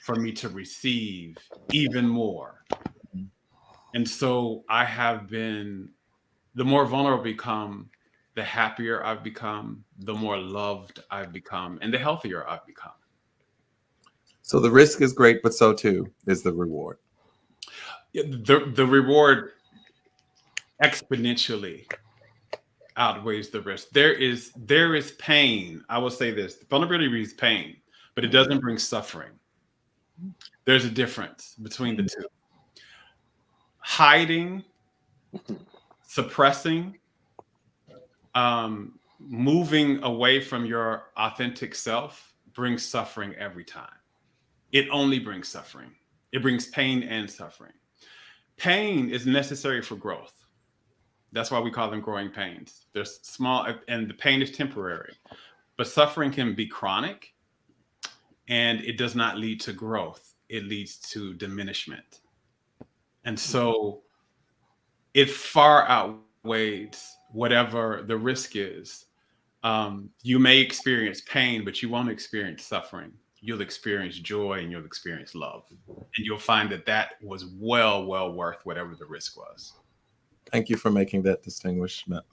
for me to receive even more. And so I have been, the more vulnerable I become, the happier I've become, the more loved I've become, and the healthier I've become. So the risk is great, but so too is the reward. The reward exponentially outweighs the risk. There is pain. I will say this: vulnerability brings pain, but it doesn't bring suffering. There's a difference between the two. Hiding, suppressing, moving away from your authentic self brings suffering every time. It only brings suffering. It brings pain and suffering. Pain is necessary for growth. That's why we call them growing pains. They're small, and the pain is temporary. But suffering can be chronic, and it does not lead to growth. It leads to diminishment. And so it far outweighs whatever the risk is. You may experience pain, but you won't experience suffering. You'll experience joy and you'll experience love. And you'll find that that was well worth whatever the risk was. Thank you for making that distinguishment.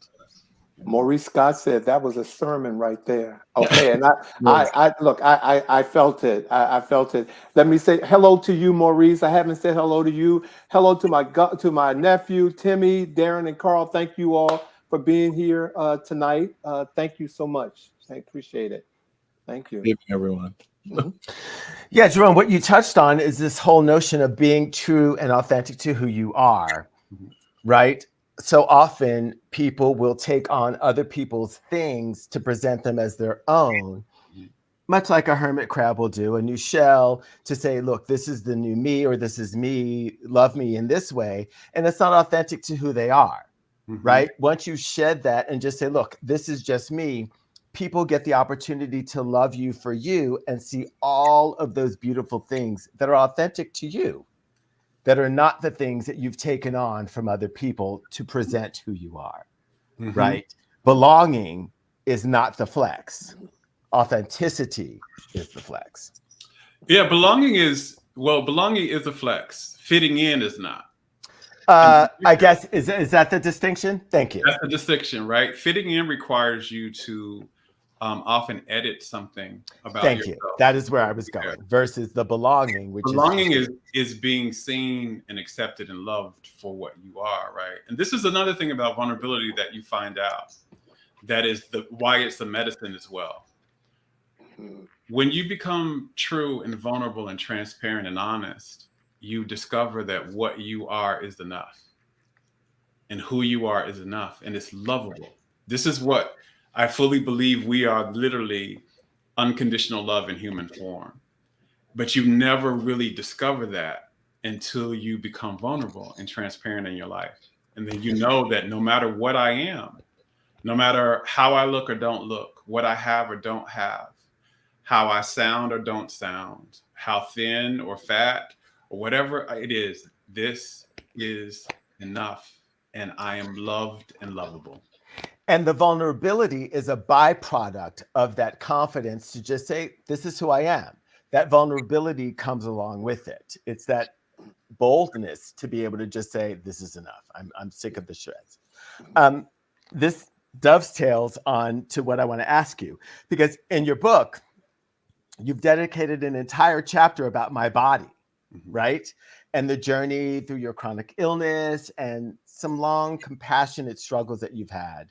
Maurice Scott said that was a sermon right there. Okay, and I felt it. I felt it. Let me say hello to you, Maurice. I haven't said hello to you. Hello to my nephew, Timmy, Darren, and Carl. Thank you all for being here tonight. Thank you so much. I appreciate it. Thank you. Good evening, everyone. Yeah, Jerome, what you touched on is this whole notion of being true and authentic to who you are, right? So often people will take on other people's things to present them as their own, much like a hermit crab will do, a new shell to say, look, this is the new me, or this is me, love me in this way. And it's not authentic to who they are, right? Once you shed that and just say, look, this is just me, people get the opportunity to love you for you and see all of those beautiful things that are authentic to you, that are not the things that you've taken on from other people to present who you are, right? Belonging is not the flex. Authenticity is the flex. Yeah, belonging is Well, belonging is a flex. Fitting in is not. I guess is that the distinction? Thank you. That's the distinction, right? Fitting in requires you to often edit something about Thank yourself. you. That is where I was going. Versus the belonging, which belonging is being seen and accepted and loved for what you are, right? And this is another thing about vulnerability that you find out. That is why it's the medicine as well. When you become true and vulnerable and transparent and honest, you discover that what you are is enough. And who you are is enough. And it's lovable. This is what I fully believe. We are literally unconditional love in human form. But you never really discover that until you become vulnerable and transparent in your life. And then you know that no matter what I am, no matter how I look or don't look, what I have or don't have, how I sound or don't sound, how thin or fat or whatever it is, this is enough. And I am loved and lovable. And the vulnerability is a byproduct of that confidence to just say, this is who I am. That vulnerability comes along with it. It's that boldness to be able to just say, this is enough. I'm sick of the shreds. This dovetails on to what I want to ask you, because in your book, you've dedicated an entire chapter about my body, right? And the journey through your chronic illness and some long, compassionate struggles that you've had.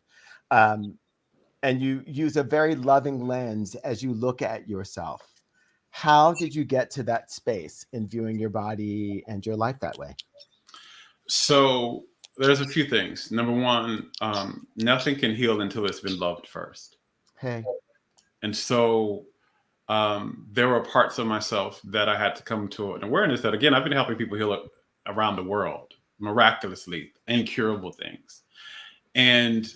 And you use a very loving lens as you look at yourself. How did you get to that space in viewing your body and your life that way? So there's a few things. Number one, nothing can heal until it's been loved first. Hey. And so there were parts of myself that I had to come to an awareness that, again, I've been helping people heal around the world, miraculously, incurable things. And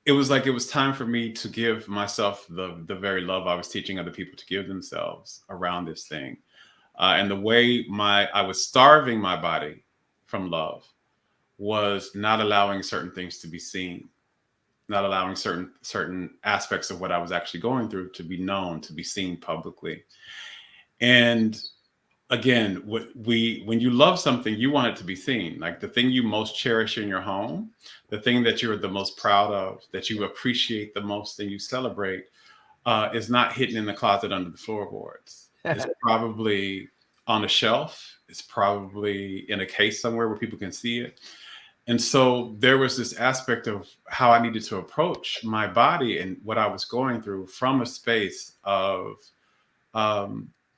it was like it was time for me to give myself the very love I was teaching other people to give themselves around this thing. And the way I was starving my body from love was not allowing certain things to be seen, not allowing certain aspects of what I was actually going through to be known, to be seen publicly. And again, when you love something, you want it to be seen. Like the thing you most cherish in your home, the thing that you're the most proud of, that you appreciate the most and you celebrate, is not hidden in the closet under the floorboards. It's probably on a shelf. It's probably in a case somewhere where people can see it. And so there was this aspect of how I needed to approach my body and what I was going through from a space of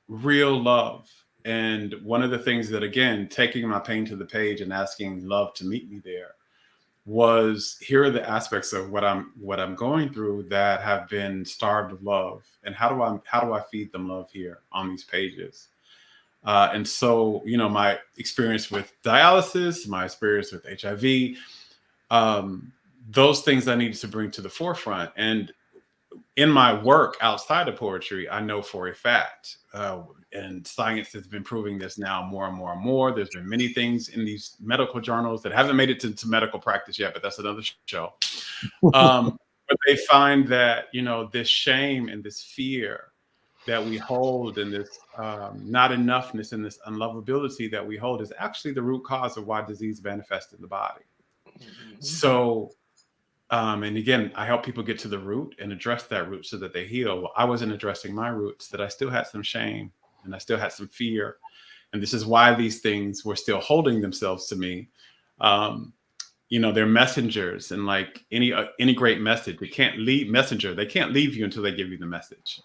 real love. And one of the things that, again, taking my pain to the page and asking love to meet me there was, here are the aspects of what I'm going through that have been starved of love. And how do I feed them love here on these pages? And so, my experience with dialysis, my experience with HIV, those things I needed to bring to the forefront. And in my work outside of poetry, I know for a fact, and science has been proving this now more and more and more. There's been many things in these medical journals that haven't made it to medical practice yet, but that's another show. But they find that, this shame and this fear that we hold and this not enoughness and this unlovability that we hold is actually the root cause of why disease manifests in the body. Mm-hmm. So, and again, I help people get to the root and address that root so that they heal. Well, I wasn't addressing my roots, that I still had some shame and I still had some fear. And this is why these things were still holding themselves to me. They're messengers, and like any great message, they can't leave you until they give you the message.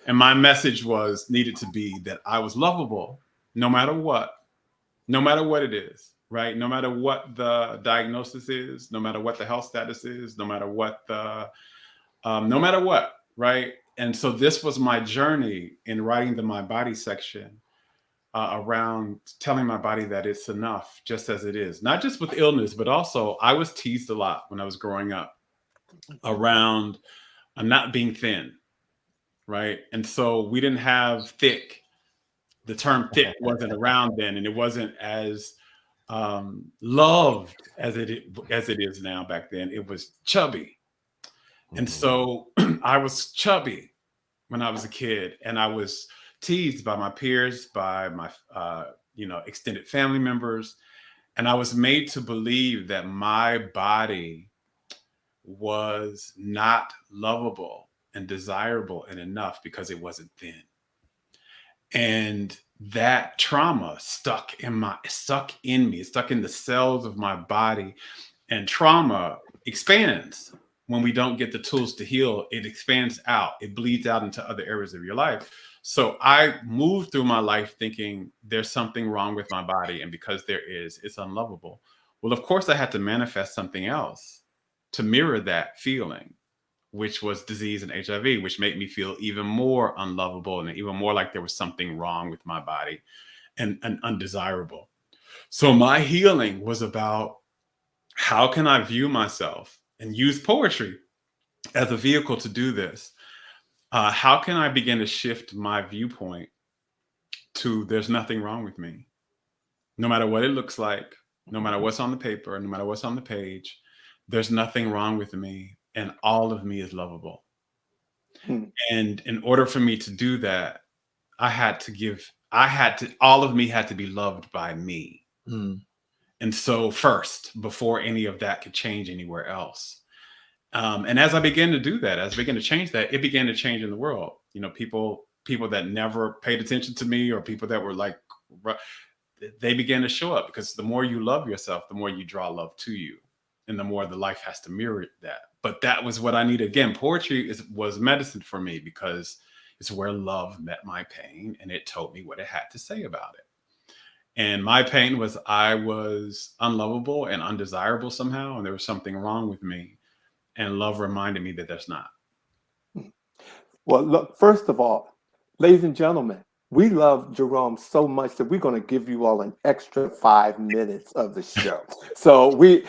And my message needed to be that I was lovable no matter what it is, right? No matter what the diagnosis is, no matter what the health status is, no matter what, right? And so this was my journey in writing the My Body section around telling my body that it's enough just as it is, not just with illness, but also I was teased a lot when I was growing up around not being thin. Right. And so we didn't have thick. The term thick wasn't around then, and it wasn't as loved as it is now. Back then, it was chubby. And so I was chubby when I was a kid, and I was teased by my peers, by my extended family members, and I was made to believe that my body was not lovable and desirable and enough because it wasn't thin. And that trauma stuck in me, stuck in the cells of my body. And trauma expands when we don't get the tools to heal. It expands out, it bleeds out into other areas of your life. So I moved through my life thinking there's something wrong with my body. And because there is, it's unlovable. Well, of course, I had to manifest something else to mirror that feeling, which was disease and HIV, which made me feel even more unlovable and even more like there was something wrong with my body and undesirable. So my healing was about, how can I view myself and use poetry as a vehicle to do this? How can I begin to shift my viewpoint to there's nothing wrong with me? No matter what it looks like, no matter what's on the paper, no matter what's on the page, there's nothing wrong with me, and all of me is lovable. And in order for me to do that, all of me had to be loved by me. And so first, before any of that could change anywhere else. And as I began to do that, as I began to change that, it began to change in the world. You know, people that never paid attention to me, or people that were like, they began to show up, because the more you love yourself, the more you draw love to you. And the more the life has to mirror that. But that was what I needed. Again, poetry was medicine for me, because it's where love met my pain, and it told me what it had to say about it. And my pain was, I was unlovable and undesirable somehow, and there was something wrong with me. And love reminded me that there's not. Well, look, first of all, ladies and gentlemen, we love Jerome so much that we're going to give you all an extra 5 minutes of the show. So we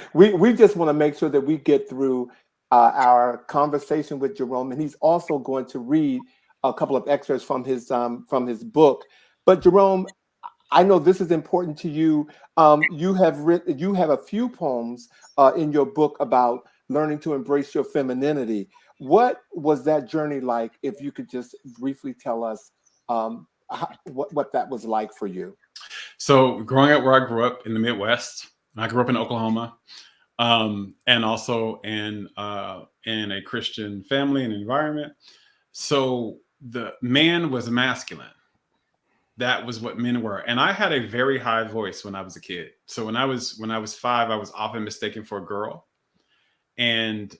just want to make sure that we get through our conversation with Jerome, and he's also going to read a couple of excerpts from his book. But Jerome, I know this is important to you. You have a few poems in your book about learning to embrace your femininity. What was that journey like? If you could just briefly tell us what that was like for you. So growing up where I grew up in the Midwest, I grew up in Oklahoma, and also in a Christian family and environment. So the man was masculine. That was what men were. And I had a very high voice when I was a kid. So when I was 5, I was often mistaken for a girl. And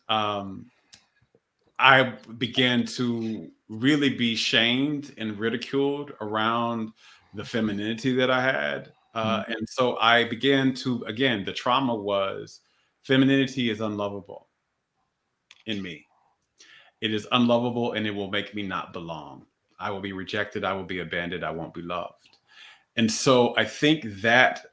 I began to really be shamed and ridiculed around the femininity that I had. And so I began to, again, the trauma was, femininity is unlovable in me. It is unlovable, and it will make me not belong. I will be rejected. I will be abandoned. I won't be loved. And so I think that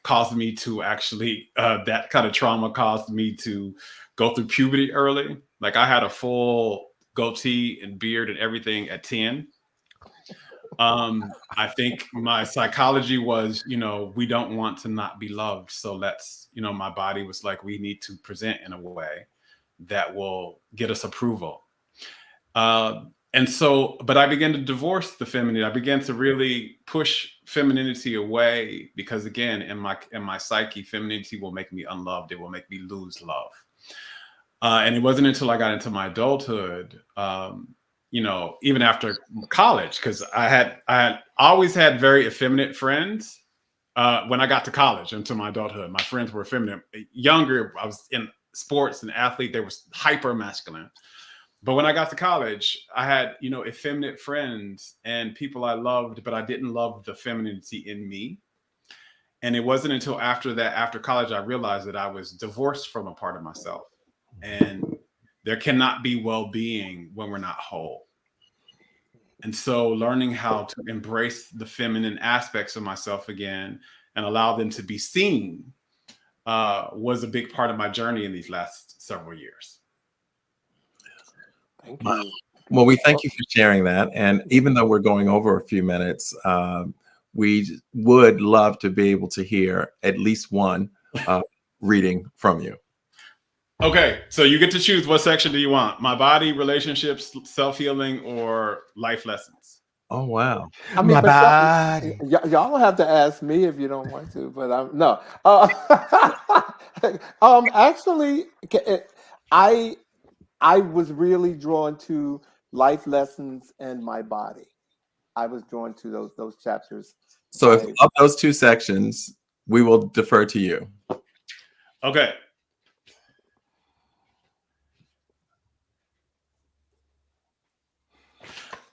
caused me to actually, that kind of trauma caused me to go through puberty early. Like, I had a full goatee and beard and everything at 10. I think my psychology was, we don't want to not be loved. So let's, my body was like, we need to present in a way that will get us approval. And so, but I began to divorce the feminine. I began to really push femininity away, because again, in my psyche, femininity will make me unloved. It will make me lose love. And it wasn't until I got into my adulthood, even after college, because I had always had very effeminate friends. When I got to college, into my adulthood, my friends were effeminate. Younger, I was in sports and athlete. They were hyper masculine. But when I got to college, I had, effeminate friends and people I loved, but I didn't love the femininity in me. And it wasn't until after college, I realized that I was divorced from a part of myself. And there cannot be well-being when we're not whole. And so learning how to embrace the feminine aspects of myself again and allow them to be seen was a big part of my journey in these last several years. Thank you. Well, we thank you for sharing that. And even though we're going over a few minutes, we would love to be able to hear at least one reading from you. Okay, so you get to choose. What section do you want? My body, relationships, self-healing, or life lessons? Oh wow. I mean, My but body. y'all don't have to ask me if you don't want to, but I'm no. Actually, I was really drawn to life lessons and my body. I was drawn to those chapters. So if of those two sections, we will defer to you. Okay.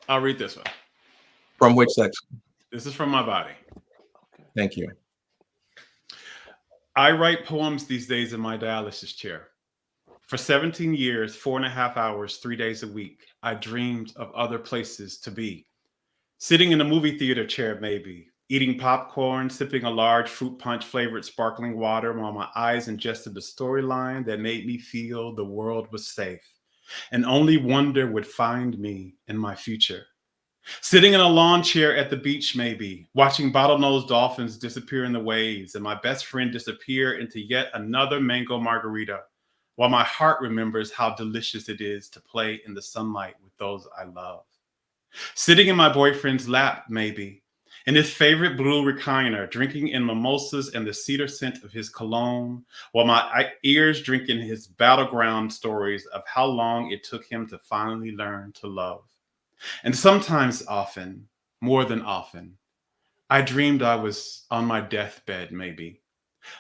I'll read this one. From which section? This is from my body. Thank you. I write poems these days in my dialysis chair. For 17 years, 4.5 hours, 3 days a week, I dreamed of other places to be. Sitting in a movie theater chair, maybe, eating popcorn, sipping a large fruit punch flavored sparkling water while my eyes ingested the storyline that made me feel the world was safe and only wonder would find me in my future. Sitting in a lawn chair at the beach, maybe, watching bottlenose dolphins disappear in the waves and my best friend disappear into yet another mango margarita, while my heart remembers how delicious it is to play in the sunlight with those I love. Sitting in my boyfriend's lap, maybe, in his favorite blue recliner, drinking in mimosas and the cedar scent of his cologne, while my ears drink in his battleground stories of how long it took him to finally learn to love. And sometimes, often, more than often, I dreamed I was on my deathbed, maybe,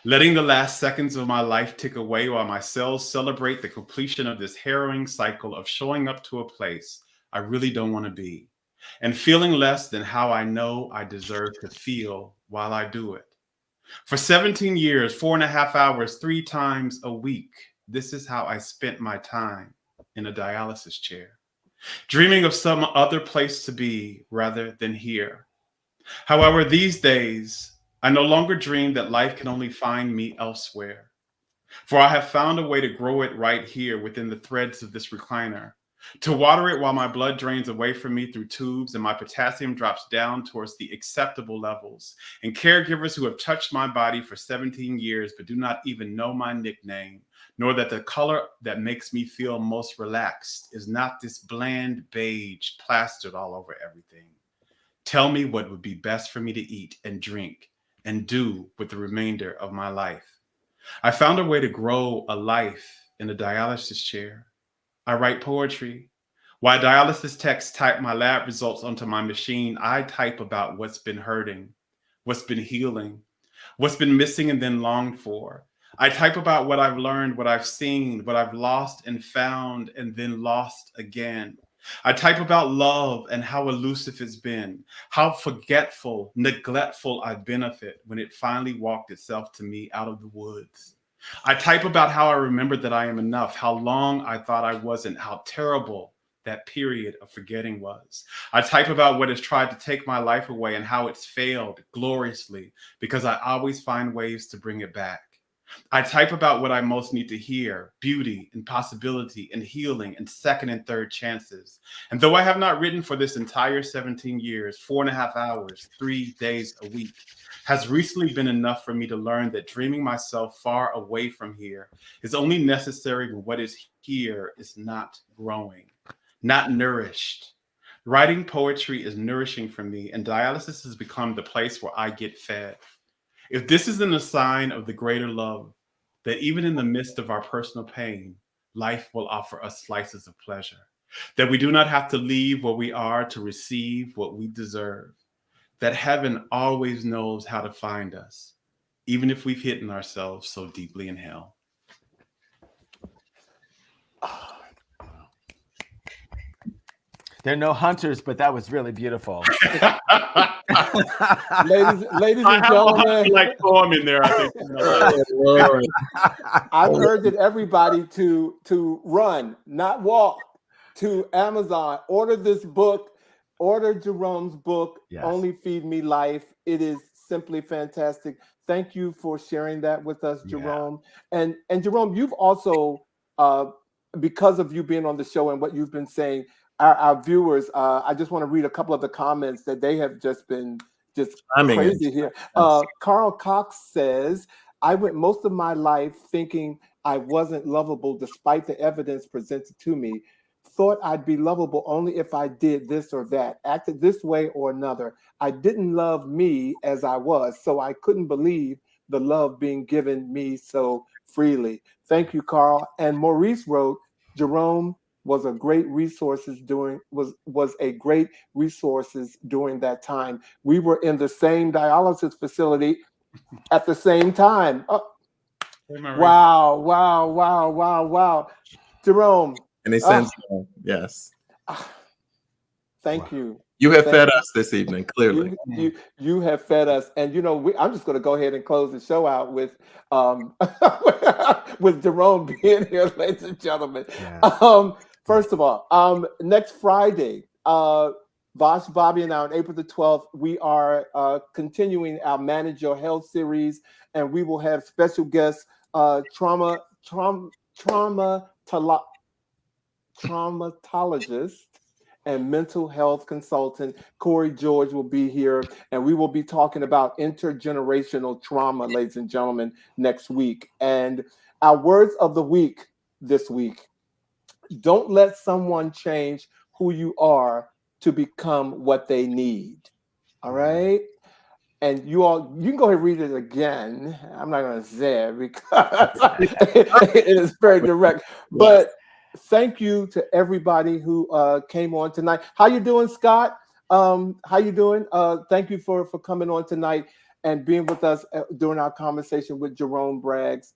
letting the last seconds of my life tick away while my cells celebrate the completion of this harrowing cycle of showing up to a place I really don't want to be, and feeling less than how I know I deserve to feel while I do it. For 17 years, 4.5 hours, 3 times a week, this is how I spent my time in a dialysis chair, dreaming of some other place to be rather than here. However, these days, I no longer dream that life can only find me elsewhere, for I have found a way to grow it right here within the threads of this recliner, to water it while my blood drains away from me through tubes and my potassium drops down towards the acceptable levels. And caregivers who have touched my body for 17 years but do not even know my nickname, nor that the color that makes me feel most relaxed is not this bland beige plastered all over everything. Tell me what would be best for me to eat and drink and do with the remainder of my life. I found a way to grow a life in a dialysis chair. I write poetry. While dialysis techs type my lab results onto my machine, I type about what's been hurting, what's been healing, what's been missing and then longed for. I type about what I've learned, what I've seen, what I've lost and found and then lost again. I type about love and how elusive it's been, how forgetful, neglectful I've been of it when it finally walked itself to me out of the woods. I type about how I remembered that I am enough, how long I thought I wasn't, how terrible that period of forgetting was. I type about what has tried to take my life away and how it's failed gloriously because I always find ways to bring it back. I type about what I most need to hear, beauty and possibility and healing and second and third chances. And though I have not written for this entire 17 years, 4.5 hours, 3 days a week, has recently been enough for me to learn that dreaming myself far away from here is only necessary when what is here is not growing, not nourished. Writing poetry is nourishing for me, and dialysis has become the place where I get fed. If this isn't a sign of the greater love, that even in the midst of our personal pain, life will offer us slices of pleasure, that we do not have to leave where we are to receive what we deserve, that heaven always knows how to find us, even if we've hidden ourselves so deeply in hell. There are no hunters, but that was really beautiful. ladies and gentlemen, like poem in there, I think. I've urged everybody to run, not walk, to Amazon. Order this book. Order Jerome's book, Yes. Only Feed Me Life. It is simply fantastic. Thank you for sharing that with us, Jerome. And Jerome, you've also, because of you being on the show and what you've been saying, our viewers, I just want to read a couple of the comments that they have just been crazy here. Carl Cox says, I went most of my life thinking I wasn't lovable despite the evidence presented to me. thought I'd be lovable only if I did this or that, acted this way or another. I didn't love me as I was, so I couldn't believe the love being given me so freely. Thank you, Carl. And Maurice wrote, Jerome was a great resources during that time. We were in the same dialysis facility at the same time. Oh, wow. Jerome. And they sent yes. Thank you. You have fed us this evening, clearly. You have fed us, and I'm just going to go ahead and close the show out with with Jerome being here, ladies and gentlemen. Yeah. First of all, next Friday, Vosh, Bobby, and I on April the 12th, we are continuing our Manage Your Health series, and we will have special guests, traumatologist and mental health consultant Corey George will be here, and we will be talking about intergenerational trauma, ladies and gentlemen, next week. And our words of the week this week: don't let someone change who you are to become what they need. All right? And you can go ahead and read it again. I'm not going to say it because it is very direct. But thank you to everybody who came on tonight. How you doing, Scott? How you doing? Thank you for coming on tonight and being with us during our conversation with Jerome Braggs.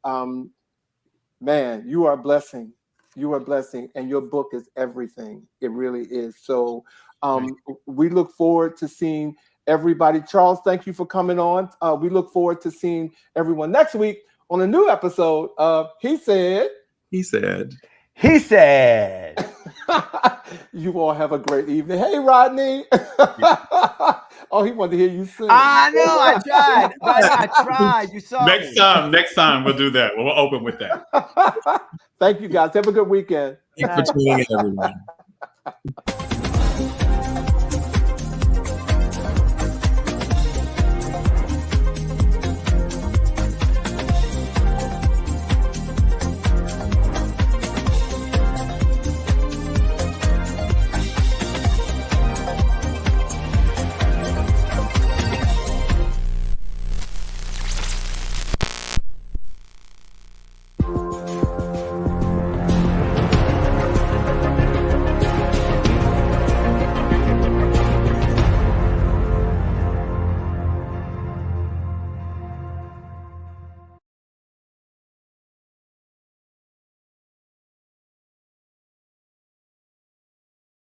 Man, you are a blessing. You are a blessing, and your book is everything. It really is. So we look forward to seeing everybody. Charles, thank you for coming on. We look forward to seeing everyone next week on a new episode of He Said. He said. He said. You all have a great evening. Hey, Rodney. Oh, he wanted to hear you sing. I know. I tried. I tried. You saw Next time we'll do that. We'll open with that. Thank you, guys. Have a good weekend. Thanks for tuning in, everyone.